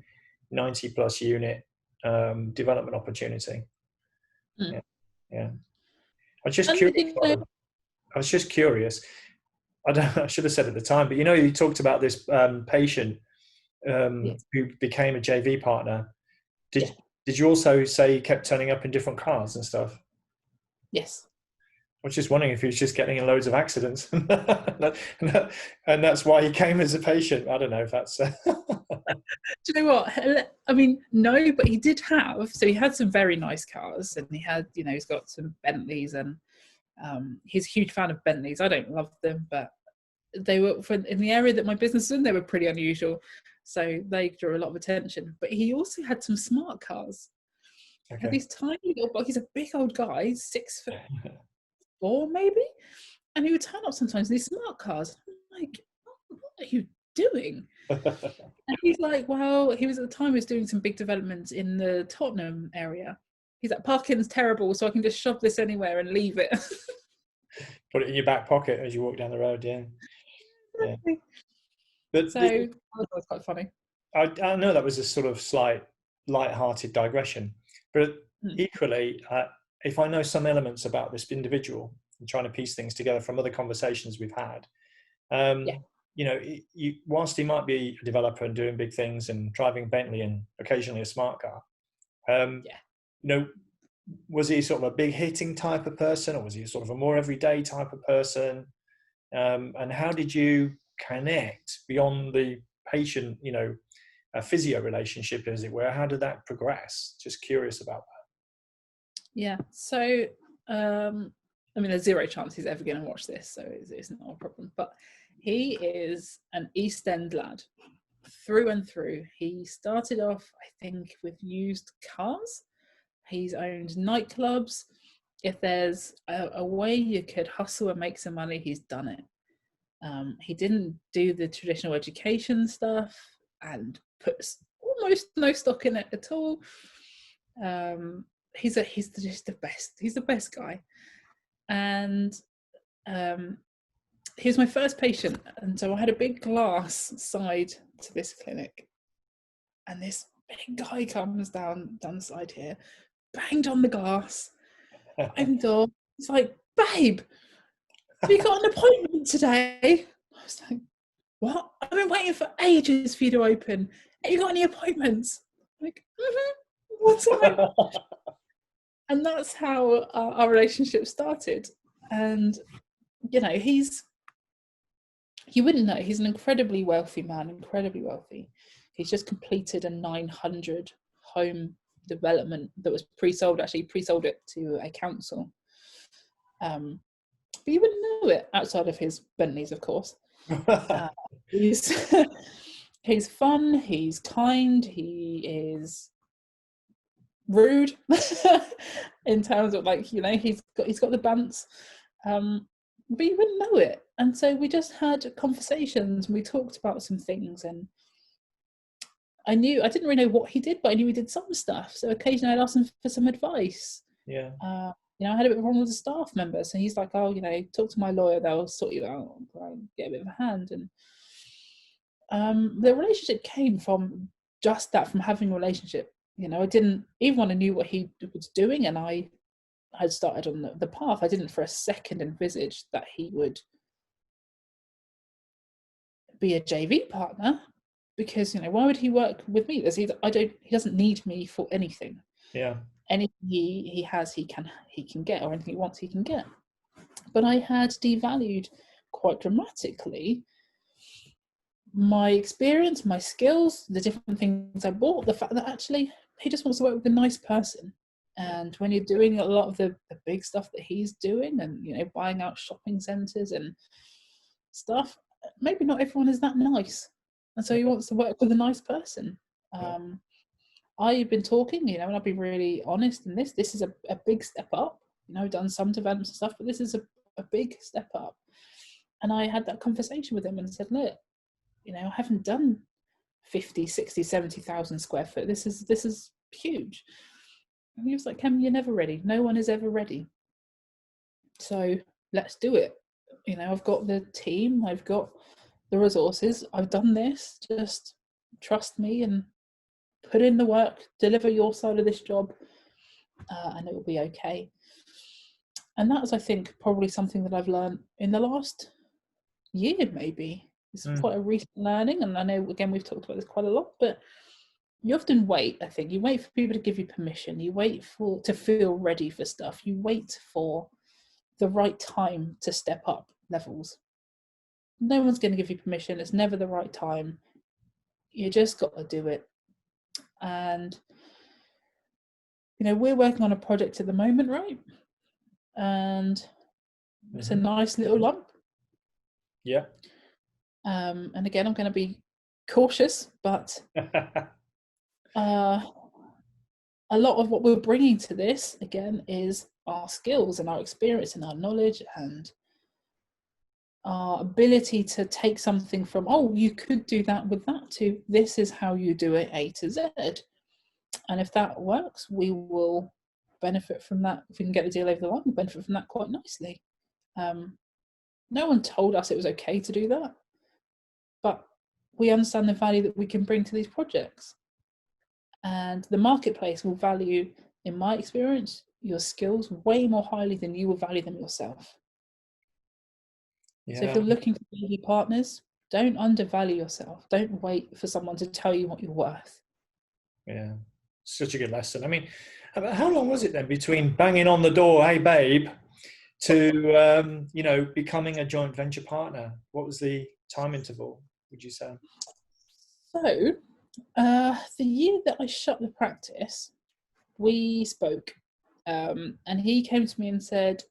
90+ unit development opportunity. Yeah. I was just curious. I should have said at the time, but you know, you talked about this patient who became a JV partner. Did you also say he kept turning up in different cars and stuff? Yes. I was just wondering if he was just getting in loads of accidents, and that's why he came as a patient. I don't know if that's. Do you know what? I mean, no, but he did have. So he had some very nice cars, and he had, you know, he's got some Bentleys, and he's a huge fan of Bentleys. I don't love them, but they were in the area that my business is in. They were pretty unusual, so they drew a lot of attention. But he also had some smart cars. Okay. Had these tiny little. He's a big old guy, 6'4" maybe, and he would turn up sometimes in these smart cars. I'm like, what are you doing? And he's like, well, he was at the time he was doing some big developments in the Tottenham area. He's like, parking's terrible, so I can just shove this anywhere and leave it. Put it in your back pocket as you walk down the road. Yeah. But so that was quite funny. I know that was a sort of slight light-hearted digression, but equally, if I know some elements about this individual and trying to piece things together from other conversations we've had, you know, whilst he might be a developer and doing big things and driving Bentley and occasionally a smart car, you know, was he sort of a big hitting type of person, or was he sort of a more everyday type of person? And how did you connect beyond the patient, you know, a physio relationship, as it were? How did that progress? Just curious about Yeah. So, I mean, there's zero chance he's ever going to watch this, so it's not a problem. But he is an East End lad through and through. He started off, I think, with used cars. He's owned nightclubs. If there's a way you could hustle and make some money, he's done it. He didn't do the traditional education stuff and puts almost no stock in it at all. He's just the best. He's the best guy, and he was my first patient, and so I had a big glass side to this clinic, and this big guy comes down the side here, banged on the glass, opened the door. It's like, babe, have you got an appointment today? I was like, what? I've been waiting for ages for you to open. Have you got any appointments? I'm like, what time? And that's how our relationship started. And, you know, you wouldn't know, he's an incredibly wealthy man, incredibly wealthy. He's just completed a 900 home development that was pre-sold, actually pre-sold it to a council. But you wouldn't know it outside of his Bentleys, of course. He's he's fun, he's kind, he is rude in terms of, like, you know, he's got the bants, but you wouldn't know it. And so we just had conversations and we talked about some things, and I didn't really know what he did, but I knew he did some stuff, so occasionally I'd ask him for some advice. Yeah. You know, I had a bit of a problem with a staff member, so he's like, oh, you know, talk to my lawyer, they'll sort you out, I'll get a bit of a hand. And the relationship came from just that, from having a relationship. You know, I didn't, even when I knew what he was doing and I had started on the path, I didn't for a second envisage that he would be a JV partner, because, you know, why would he work with me? He doesn't need me for anything. Yeah. Anything he has, he can get, or anything he wants, he can get. But I had devalued quite dramatically my experience, my skills, the different things I bought, the fact that actually he just wants to work with a nice person. And when you're doing a lot of the big stuff that he's doing, and, you know, buying out shopping centres and stuff, maybe not everyone is that nice. And so he wants to work with a nice person. I've been talking, you know, and I'll be really honest in this. This is a big step up. You know, I've done some developments and stuff, but this is a big step up. And I had that conversation with him and said, look, you know, I haven't done 50, 60, 70,000 square foot. This is huge. And he was like, Kemi, you're never ready. No one is ever ready. So let's do it. You know, I've got the team, I've got the resources, I've done this. Just trust me and put in the work, deliver your side of this job, and it will be okay. And that was, I think, probably something that I've learned in the last year, maybe. It's quite a recent learning, and I know, again, we've talked about this quite a lot, but you often wait, I think. You wait for people to give you permission. You wait to feel ready for stuff. You wait for the right time to step up levels. No one's going to give you permission. It's never the right time. You just got to do it. And, you know, we're working on a project at the moment, right? And it's a nice little lump. Yeah. And again, I'm going to be cautious, but a lot of what we're bringing to this, again, is our skills and our experience and our knowledge and our ability to take something from, oh, you could do that with that, to this is how you do it, A to Z. And if that works, we will benefit from that. If we can get the deal over the line, we'll benefit from that quite nicely. No one told us it was okay to do that, but we understand the value that we can bring to these projects. And the marketplace will value, in my experience, your skills way more highly than you will value them yourself. Yeah. So if you're looking for BD partners, don't undervalue yourself. Don't wait for someone to tell you what you're worth. Yeah, such a good lesson. I mean, how long was it then between banging on the door, hey babe, to you know, becoming a joint venture partner? What was the time interval, would you say? So the year that I shut the practice, we spoke And he came to me and said,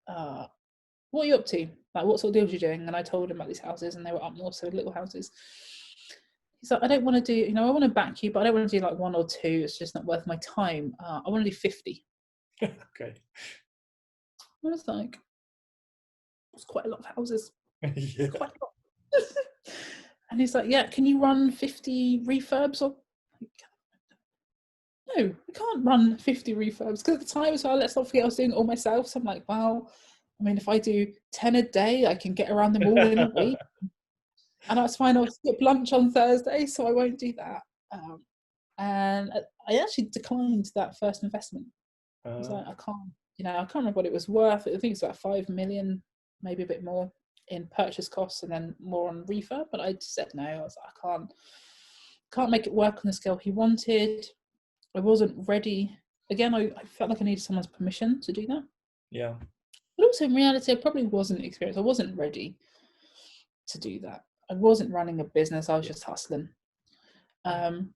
what are you up to? Like, what sort of deals are you doing? And I told him about these houses, and they were up north, so little houses. He's like, I don't want to do, I want to back you, but I don't want to do like 1 or 2. It's just not worth my time. I want to do 50. Okay. I was like, it's quite a lot of houses. Yeah. It's quite a lot. And he's like, yeah, can you run 50 refurbs? Or no, I can't run 50 refurbs, because at the time as well, let's not forget I was doing it all myself. So I'm like, well, I mean, if I do 10 a day, I can get around them all in a week. And that's fine. I'll skip lunch on Thursday, so I won't do that. And I actually declined that first investment. I was like, I can't remember what it was worth. I think it's about 5 million, maybe a bit more in purchase costs, and then more on refurb. But I just said no. I was like, I can't make it work on the scale he wanted. I wasn't ready. Again, I felt like I needed someone's permission to do that. Yeah. But also in reality, I probably wasn't experienced. I wasn't ready to do that. I wasn't running a business. I was just hustling. And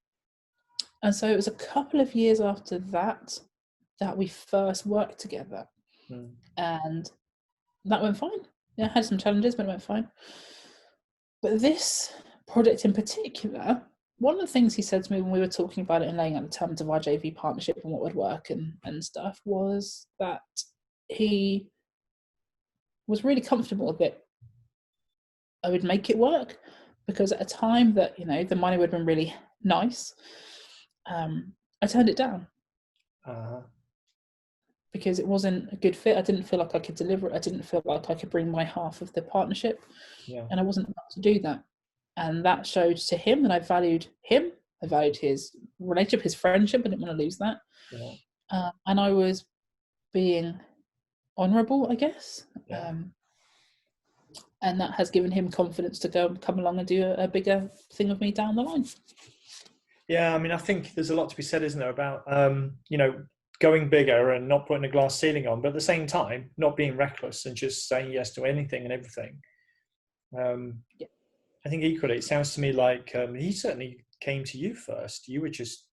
so it was a couple of years after that we first worked together. And that went fine. Yeah, I had some challenges, but it went fine. But this project in particular, one of the things he said to me when we were talking about it and laying out the terms of our JV partnership and what would work and stuff, was that he was really comfortable that I would make it work, because at a time that, the money would have been really nice, I turned it down. Because it wasn't a good fit. I didn't feel like I could deliver it. I didn't feel like I could bring my half of the partnership. Yeah. And I wasn't about to do that. And that showed to him that I valued him. I valued his relationship, his friendship. I didn't want to lose that. Yeah. And I was being honourable, I guess. Yeah. And that has given him confidence to come along and do a bigger thing with me down the line. Yeah, I mean, I think there's a lot to be said, isn't there, about going bigger and not putting a glass ceiling on, but at the same time not being reckless and just saying yes to anything and everything. Yeah. I think equally, it sounds to me like he certainly came to you first. You were just,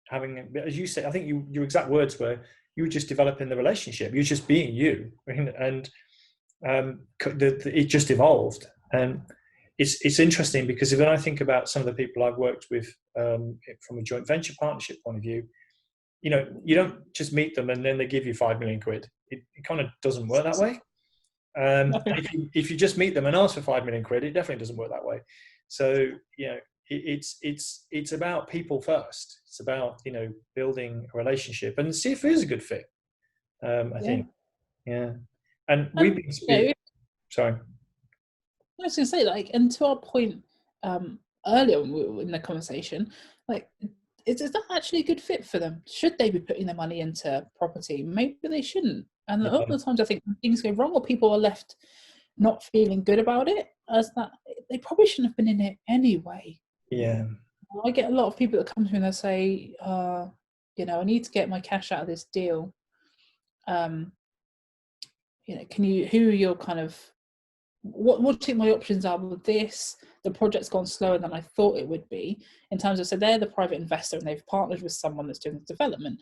having, as you say, I think your exact words were, you were just developing the relationship. You were just being you, and it just evolved. And it's interesting, because when I think about some of the people I've worked with from a joint venture partnership point of view, you don't just meet them and then they give you 5 million quid. It kind of doesn't work that way. If you just meet them and ask for 5 million quid, it definitely doesn't work that way. So it's about people first. It's about building a relationship and see if it is a good fit. I think, yeah. And we've been speaking. Sorry. I was going to say, and to our point earlier in the conversation, is that actually a good fit for them? Should they be putting their money into property? Maybe they shouldn't. And a lot of the times I think when things go wrong or people are left not feeling good about it, as that they probably shouldn't have been in it anyway. Yeah. I get a lot of people that come to me and they say, I need to get my cash out of this deal. Who are your kind of, what do you think my options are with this? The project's gone slower than I thought it would be, in terms of, so they're the private investor and they've partnered with someone that's doing the development.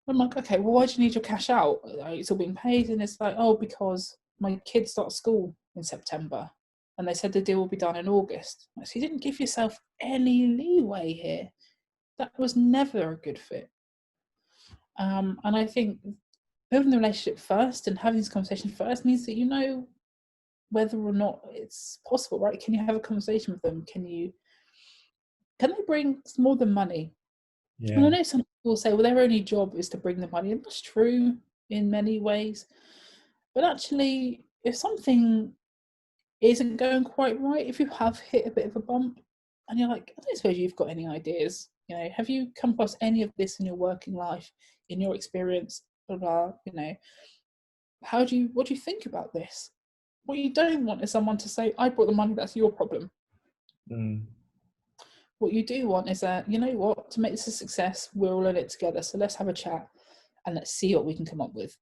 I'm like, okay, well, why do you need your cash out? It's all being paid. And it's like, oh, because my kids start school in September and they said the deal will be done in August. So you didn't give yourself any leeway here. That was never a good fit. And I think building the relationship first and having this conversation first means that you know whether or not it's possible, right? Can you have a conversation with them? Can they bring more than money? Yeah. And I know some people say, well, their only job is to bring the money, and that's true in many ways. But actually, if something isn't going quite right, if you have hit a bit of a bump, and you're like, I don't suppose you've got any ideas. Have you come across any of this in your working life, in your experience, blah, blah, what do you think about this? What you don't want is someone to say, I brought the money, that's your problem. What you do want is to make this a success, we're all in it together, so let's have a chat and let's see what we can come up with.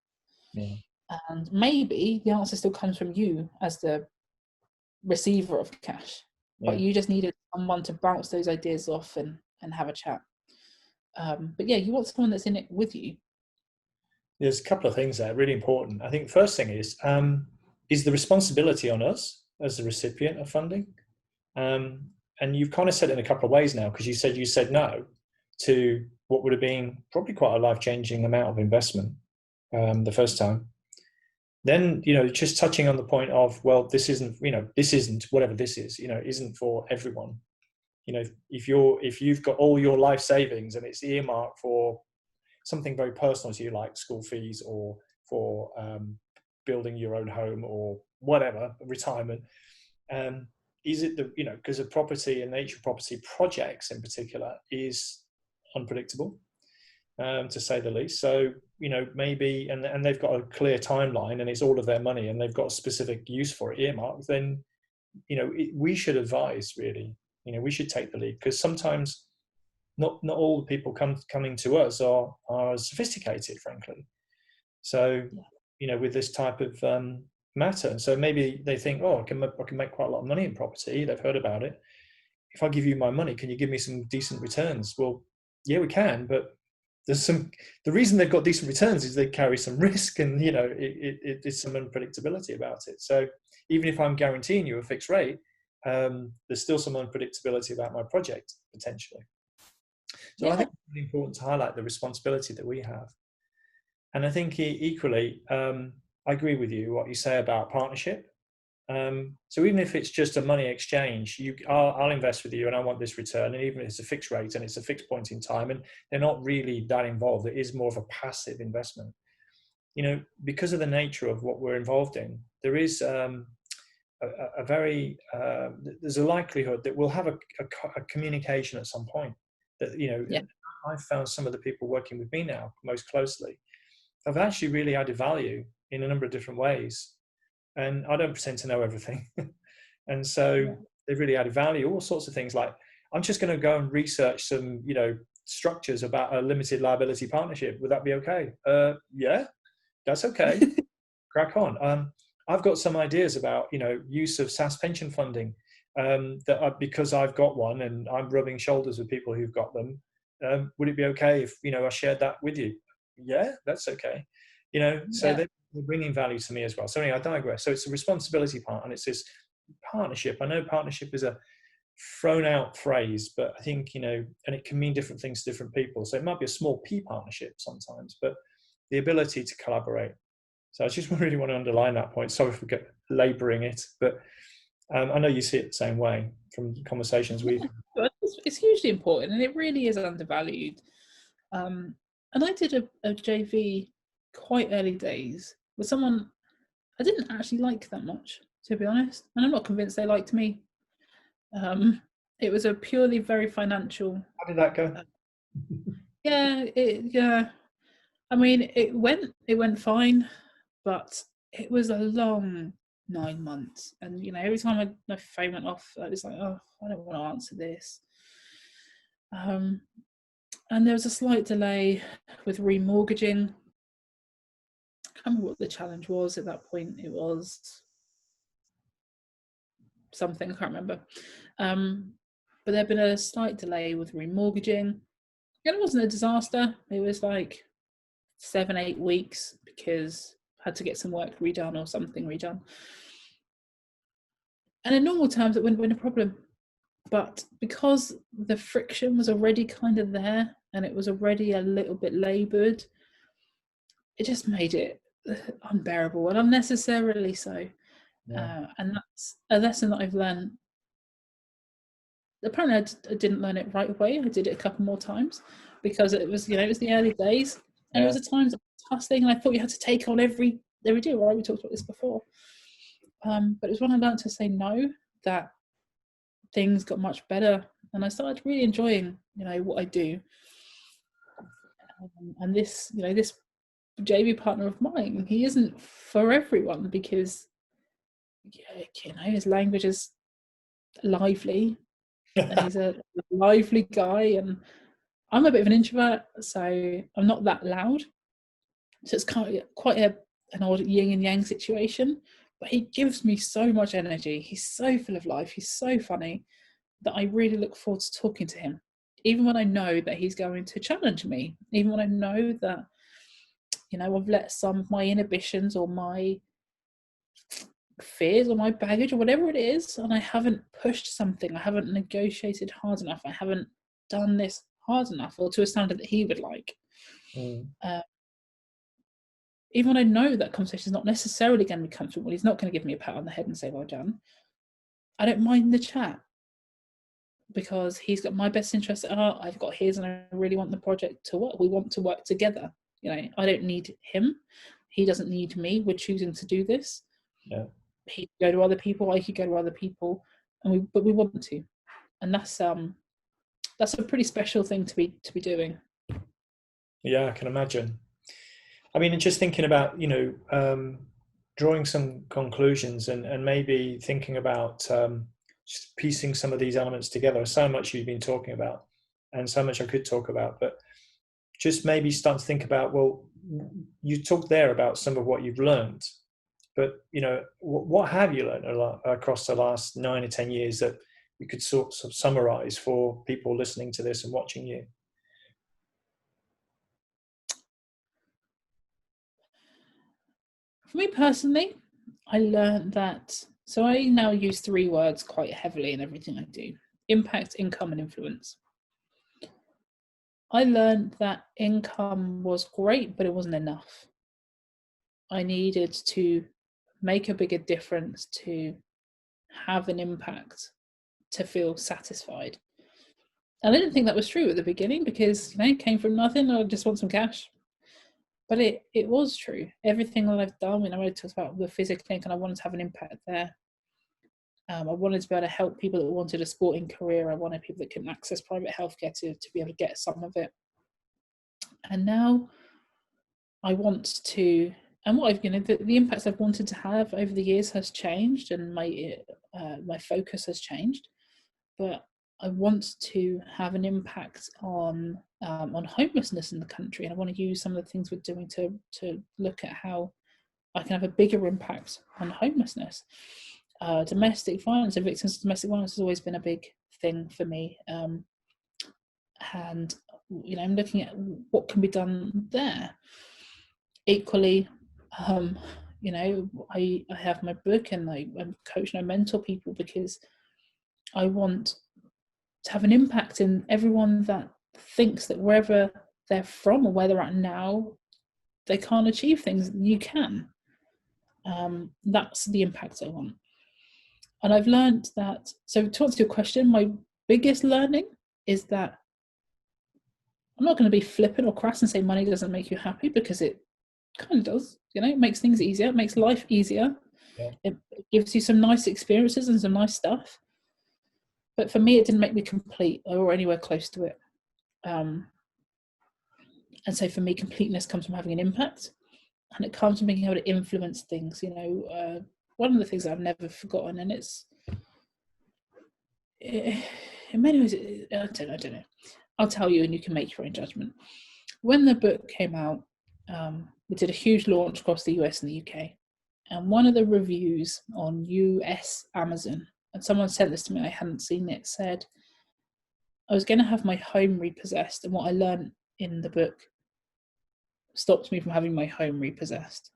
Yeah. And maybe the answer still comes from you as the receiver of cash, but you just needed someone to bounce those ideas off and have a chat. But yeah, you want someone that's in it with you. There's a couple of things there, really important. I think the first thing is the responsibility on us as the recipient of funding? And you've kind of said it in a couple of ways now, because you said no to what would have been probably quite a life-changing amount of investment the first time. Then, just touching on the point of, well, this isn't whatever this is, isn't for everyone. If you've got all your life savings and it's earmarked for something very personal to you, like school fees or for building your own home or whatever, retirement, is it because of property and nature property projects in particular is unpredictable, to say the least. So, maybe, and they've got a clear timeline and it's all of their money and they've got a specific use for it earmarked, then, we should advise, really, we should take the lead, because sometimes not all the people coming to us are sophisticated, frankly. So, with this type of matter, and so maybe they think, oh, I can make quite a lot of money in property. They've heard about it. If I give you my money, can you give me some decent returns? Well, yeah, we can, but the reason they've got decent returns is they carry some risk, and it's some unpredictability about it. So even if I'm guaranteeing you a fixed rate, there's still some unpredictability about my project potentially. So I think it's really important to highlight the responsibility that we have. And I think equally, I agree with you what you say about partnership. So even if it's just a money exchange, I'll invest with you and I want this return, and even if it's a fixed rate and it's a fixed point in time and they're not really that involved, it is more of a passive investment. Because of the nature of what we're involved in, there is there's a likelihood that we'll have a communication at some point. That I've found some of the people working with me now most closely have actually really added value in a number of different ways. And I don't pretend to know everything. And so they've really added value, all sorts of things, like, I'm just going to go and research some, structures about a limited liability partnership. Would that be okay? Yeah, that's okay. Crack on. I've got some ideas about, use of SaaS pension funding because I've got one and I'm rubbing shoulders with people who've got them. Would it be okay if, I shared that with you? Yeah, that's okay. So they're bringing value to me as well. So anyway, I digress. So it's a responsibility part, and it's this partnership. I know partnership is a thrown out phrase, but I think, and it can mean different things to different people. So it might be a small P partnership sometimes, but the ability to collaborate. So I just really want to underline that point. Sorry for laboring it, but I know you see it the same way from conversations we've had. It's hugely important, and it really is undervalued. And I did a JV quite early days with someone I didn't actually like that much, to be honest. And I'm not convinced they liked me. It was a purely very financial. How did that go? I mean, it went fine, but it was a long 9 months. And, every time my phone went off, I was like, oh, I don't want to answer this. And there was a slight delay with remortgaging. I can't remember what the challenge was at that point. It was something, I can't remember. But there'd been a slight delay with remortgaging. And it wasn't a disaster. It was like 7-8 weeks because I had to get some work redone or something redone. And in normal terms, it wouldn't have been a problem. But because the friction was already kind of there and it was already a little bit laboured, it just made it unbearable and unnecessarily so. And that's a lesson that I've learned. Apparently I didn't learn it right away. I did it a couple more times because it was the early days, and it was the times I was hustling, and I thought you had to take on every deal. Right, we talked about this before. But it was when I learned to say no that things got much better, and I started really enjoying what I do. And this this JV partner of mine, he isn't for everyone because his language is lively. And he's a lively guy, and I'm a bit of an introvert, so I'm not that loud. So it's quite an odd yin and yang situation. But he gives me so much energy. He's so full of life. He's so funny that I really look forward to talking to him. even when I know that he's going to challenge me, even when I know that, you know, I've let some of my inhibitions or my fears or my baggage or whatever it is, and I haven't pushed something, I haven't negotiated hard enough, I haven't done this hard enough or to a standard that he would like. Even when I know that conversation is not necessarily going to be comfortable, he's not going to give me a pat on the head and say well done, I don't mind the chat, because he's got my best interests at heart, I've got his, and I really want the project to work. We want to work together. You know, I don't need him, he doesn't need me. We're choosing to do this. Yeah. He could go to other people, I could go to other people, and we want to, and that's a pretty special thing to be doing. Yeah, I can imagine. I mean, just thinking about, you know, drawing some conclusions and maybe thinking about just piecing some of these elements together. So much you've been talking about, and so much I could talk about, but just maybe start to think about, well, you talked there about some of what you've learned, but, you know, what have you learned across the last 9 or 10 years that you could sort of summarize for people listening to this and watching you? For me personally, I learned that, so I now use 3 words quite heavily in everything I do: impact, income, and influence. I learned that income was great, but it wasn't enough. I needed to make a bigger difference, to have an impact, to feel satisfied. And I didn't think that was true at the beginning, because, you know, it came from nothing. I just want some cash. But it was true. Everything that I've done, you know, I talked about the physical clinic, and I wanted to have an impact there. I wanted to be able to help people that wanted a sporting career. I wanted people that couldn't access private healthcare to be able to get some of it. And now I want to, and what I've, you know, the impacts I've wanted to have over the years has changed, and my focus has changed. But I want to have an impact on homelessness in the country, and I want to use some of the things we're doing to look at how I can have a bigger impact on homelessness. Domestic violence and victims of domestic violence has always been a big thing for me, and, you know, I'm looking at what can be done there. Equally, you know, I have my book, and I coach and I mentor people because I want to have an impact in everyone that thinks that wherever they're from or where they're at now, they can't achieve things. You can. That's the impact I want. And I've learned that, so to answer your question, my biggest learning is that I'm not going to be flippant or crass and say money doesn't make you happy, because it kind of does. You know, it makes things easier, it makes life easier. Yeah. It gives you some nice experiences and some nice stuff. But for me, it didn't make me complete or anywhere close to it. And so for me, completeness comes from having an impact, and it comes from being able to influence things. You know, one of the things that I've never forgotten, and in many ways, I don't know. I'll tell you, and you can make your own judgment. When the book came out, we did a huge launch across the US and the UK. And one of the reviews on US Amazon, and someone sent this to me, I hadn't seen it, said, I was going to have my home repossessed, and what I learned in the book stopped me from having my home repossessed.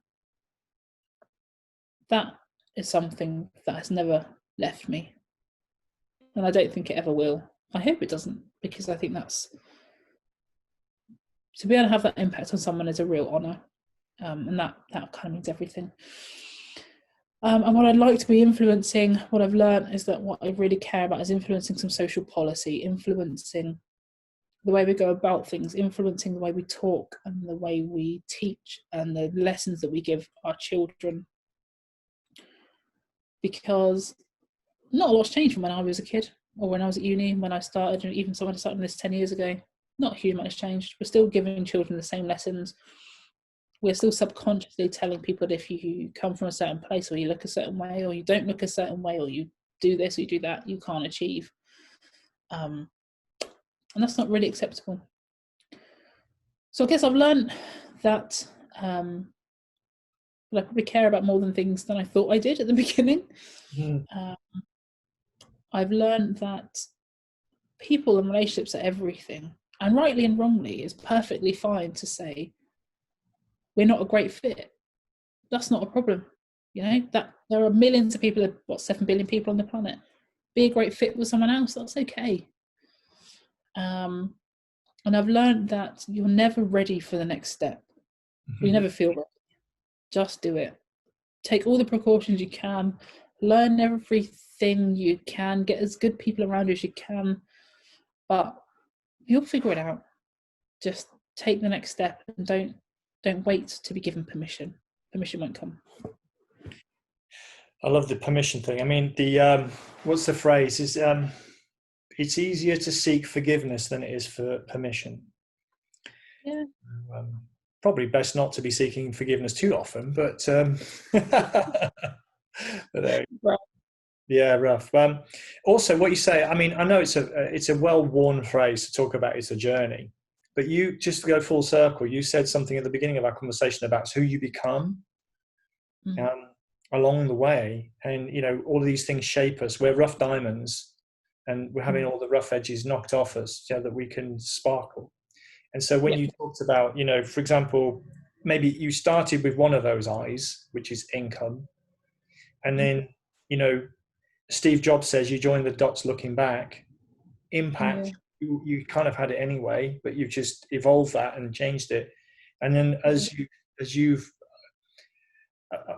That is something that has never left me, and I don't think it ever will. I hope it doesn't, because I think that's, to be able to have that impact on someone is a real honour, and that kind of means everything. And what I'd like to be influencing, what I've learned is that what I really care about is influencing some social policy, influencing the way we go about things, influencing the way we talk and the way we teach and the lessons that we give our children. Because not a lot's changed from when I was a kid, or when I was at uni, when I started, and even someone started this 10 years ago. Not a huge amount has changed. We're still giving children the same lessons. We're still subconsciously telling people that if you come from a certain place, or you look a certain way, or you don't look a certain way, or you do this or you do that, you can't achieve. And that's not really acceptable. So I guess I've learned that I probably care about more than things than I thought I did at the beginning. I've learned that people and relationships are everything. And rightly and wrongly, it's perfectly fine to say, we're not a great fit. That's not a problem. That there are millions of people, 7 billion people on the planet. Be a great fit with someone else, that's okay. And I've learned that you're never ready for the next step. You never feel ready. Just do it. Take all the precautions you can, learn everything you can, get as good people around you as you can, but you'll figure it out. Just take the next step and don't wait to be given permission. Permission won't come. I love the permission thing. I mean, the what's the phrase? Is it's easier to seek forgiveness than it is for permission. Yeah. Probably best not to be seeking forgiveness too often, but Right. Yeah, rough. Also, what you say, I mean, I know it's a well-worn phrase to talk about it's a journey, but you, just to go full circle, you said something at the beginning of our conversation about who you become along the way, and all of these things shape us. We're rough diamonds, and we're having all the rough edges knocked off us so that we can sparkle. And so when you talked about, for example, maybe you started with one of those eyes, which is income, and then Steve Jobs says you join the dots looking back. Impact, you kind of had it anyway, but you've just evolved that and changed it. And then as you've, I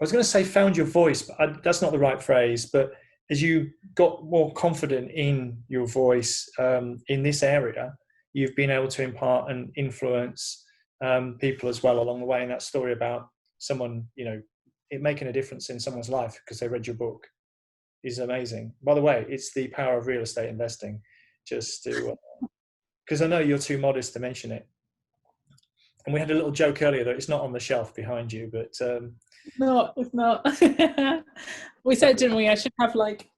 was going to say found your voice, but that's not the right phrase. But as you got more confident in your voice in this area, you've been able to impart and influence people as well along the way. And that story about someone, it making a difference in someone's life because they read your book is amazing. By the way, it's the power of real estate investing. Just to, because I know you're too modest to mention it. And we had a little joke earlier that it's not on the shelf behind you, but no, it's not. We said, didn't we? I should have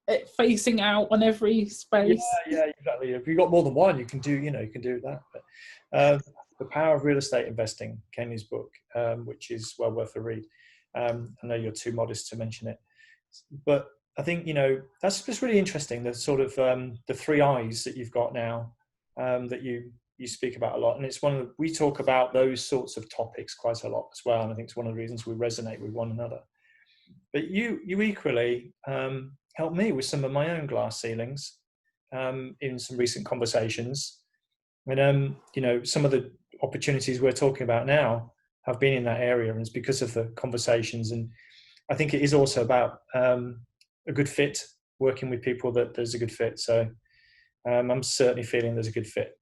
it facing out on every space. Yeah, exactly. If you've got more than one, you can do that. But The Power of Real Estate Investing, Kemi's book, which is well worth a read. I know you're too modest to mention it, but I think that's just really interesting. The sort of the 3 eyes that you've got now that you speak about a lot, and it's we talk about those sorts of topics quite a lot as well. And I think it's one of the reasons we resonate with one another. But you equally helped me with some of my own glass ceilings in some recent conversations, and some of the opportunities we're talking about now have been in that area, and it's because of the conversations. And I think it is also about a good fit, working with people that there's a good fit. So I'm certainly feeling there's a good fit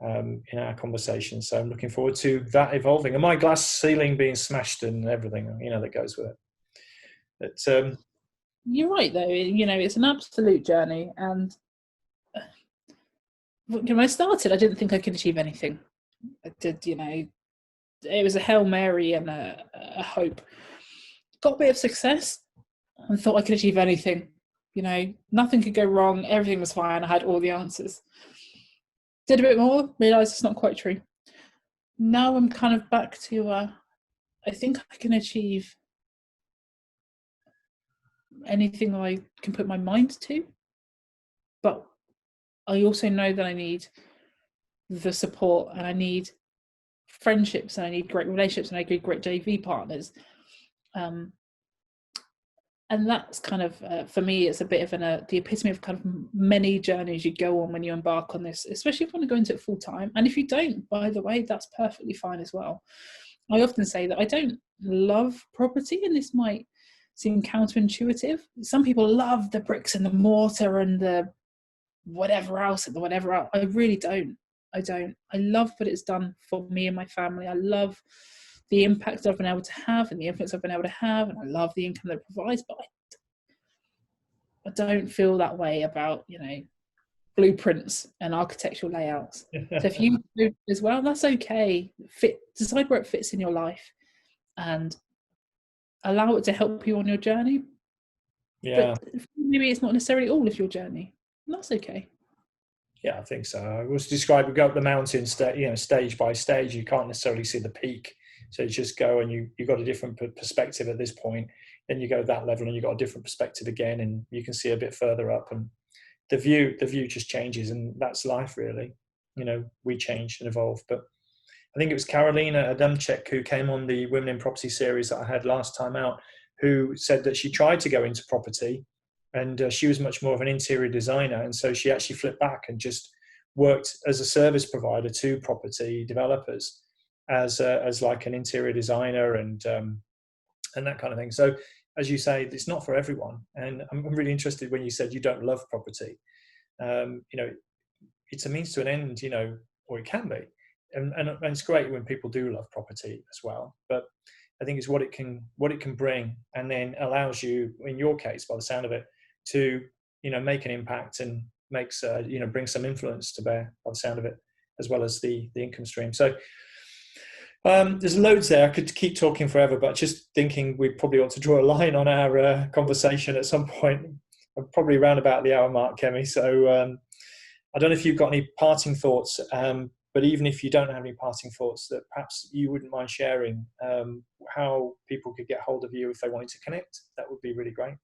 in our conversation. So I'm looking forward to that evolving, and my glass ceiling being smashed and everything, that goes with it. But you're right, though. It's an absolute journey. And when I started, I didn't think I could achieve anything. I did, it was a Hail Mary and a hope. Got a bit of success and thought I could achieve anything. Nothing could go wrong. Everything was fine. I had all the answers. Did a bit more, realised it's not quite true. Now I'm kind of back to, I think I can achieve anything I can put my mind to. But I also know that I need the support, and I need friendships, and I need great relationships, and I need great JV partners. And that's kind of, for me, it's a bit of the epitome of kind of many journeys you go on when you embark on this, especially if you want to go into it full time. And if you don't, by the way, that's perfectly fine as well. I often say that I don't love property, and this might seem counterintuitive. Some people love the bricks and the mortar and the whatever else. I really don't. I don't. I love what it's done for me and my family. I love the impact I've been able to have and the influence I've been able to have, and I love the income that it provides, but I don't feel that way about, blueprints and architectural layouts. So if you do as well, that's okay. Decide where it fits in your life and allow it to help you on your journey. Yeah. But maybe it's not necessarily all of your journey. And that's okay. Yeah, I think so. I was described, we go up the mountain, stage by stage. You can't necessarily see the peak. So you just go, and you've got a different perspective at this point. Then you go that level and you've got a different perspective again, and you can see a bit further up. And the view just changes, and that's life really. You know, we change and evolve. But I think it was Carolina Adamczyk who came on the Women in Property series that I had last time out, who said that she tried to go into property, and she was much more of an interior designer, and so she actually flipped back and just worked as a service provider to property developers as like an interior designer and that kind of thing. So as you say, it's not for everyone. And I'm really interested when you said you don't love property. You know, it's a means to an end, you know, or it can be. And it's great when people do love property as well. But I think it's what it can bring, and then allows you, in your case, by the sound of it, to, you know, make an impact and makes you know, bring some influence to bear by the sound of it, as well as the income stream. So there's loads there. I could keep talking forever, but just thinking we probably ought to draw a line on our conversation at some point. I'm probably around about the hour mark, Kemi. So I don't know if you've got any parting thoughts, but even if you don't have any parting thoughts, that perhaps you wouldn't mind sharing how people could get hold of you if they wanted to connect, that would be really great.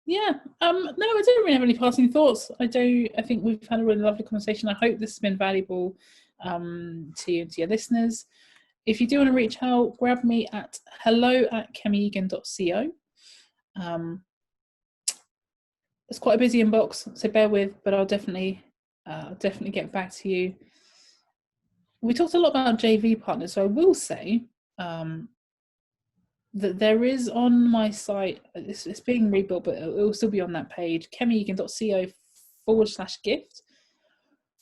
Yeah, no, I don't really have any passing thoughts. I think we've had a really lovely conversation. I hope this has been valuable to your listeners. If you do want to reach out, grab me at hello@kemiegan.co. It's quite a busy inbox, so bear with, but I'll definitely get back to you. We talked a lot about JV partners, so I will say that there is on my site, it's being rebuilt, but it will still be on that page, kemiegan.co/gift.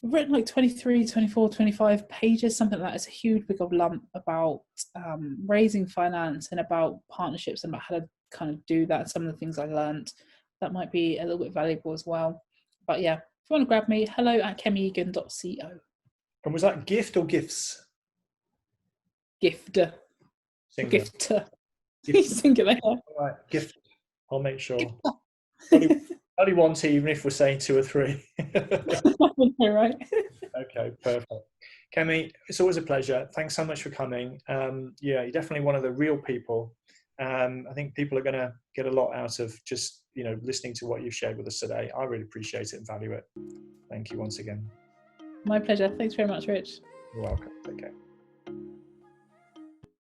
I've written like 23, 24, 25 pages, something like that. It's a huge big old lump about raising finance and about partnerships and about how to kind of do that. Some of the things I learned that might be a little bit valuable as well. But yeah, if you want to grab me, hello@kemiegan.co. And was that gift or gifts? Gifter. Singular. Gifter. Singular. All right, gift. I'll make sure. Only one team, even if we're saying 2 or 3. Right. Okay, perfect. Kemi, it's always a pleasure. Thanks so much for coming. Yeah, you're definitely one of the real people. I think people are going to get a lot out of just, you know, listening to what you've shared with us today. I really appreciate it and value it. Thank you once again. My pleasure. Thanks very much, Rich. You're welcome. Take care.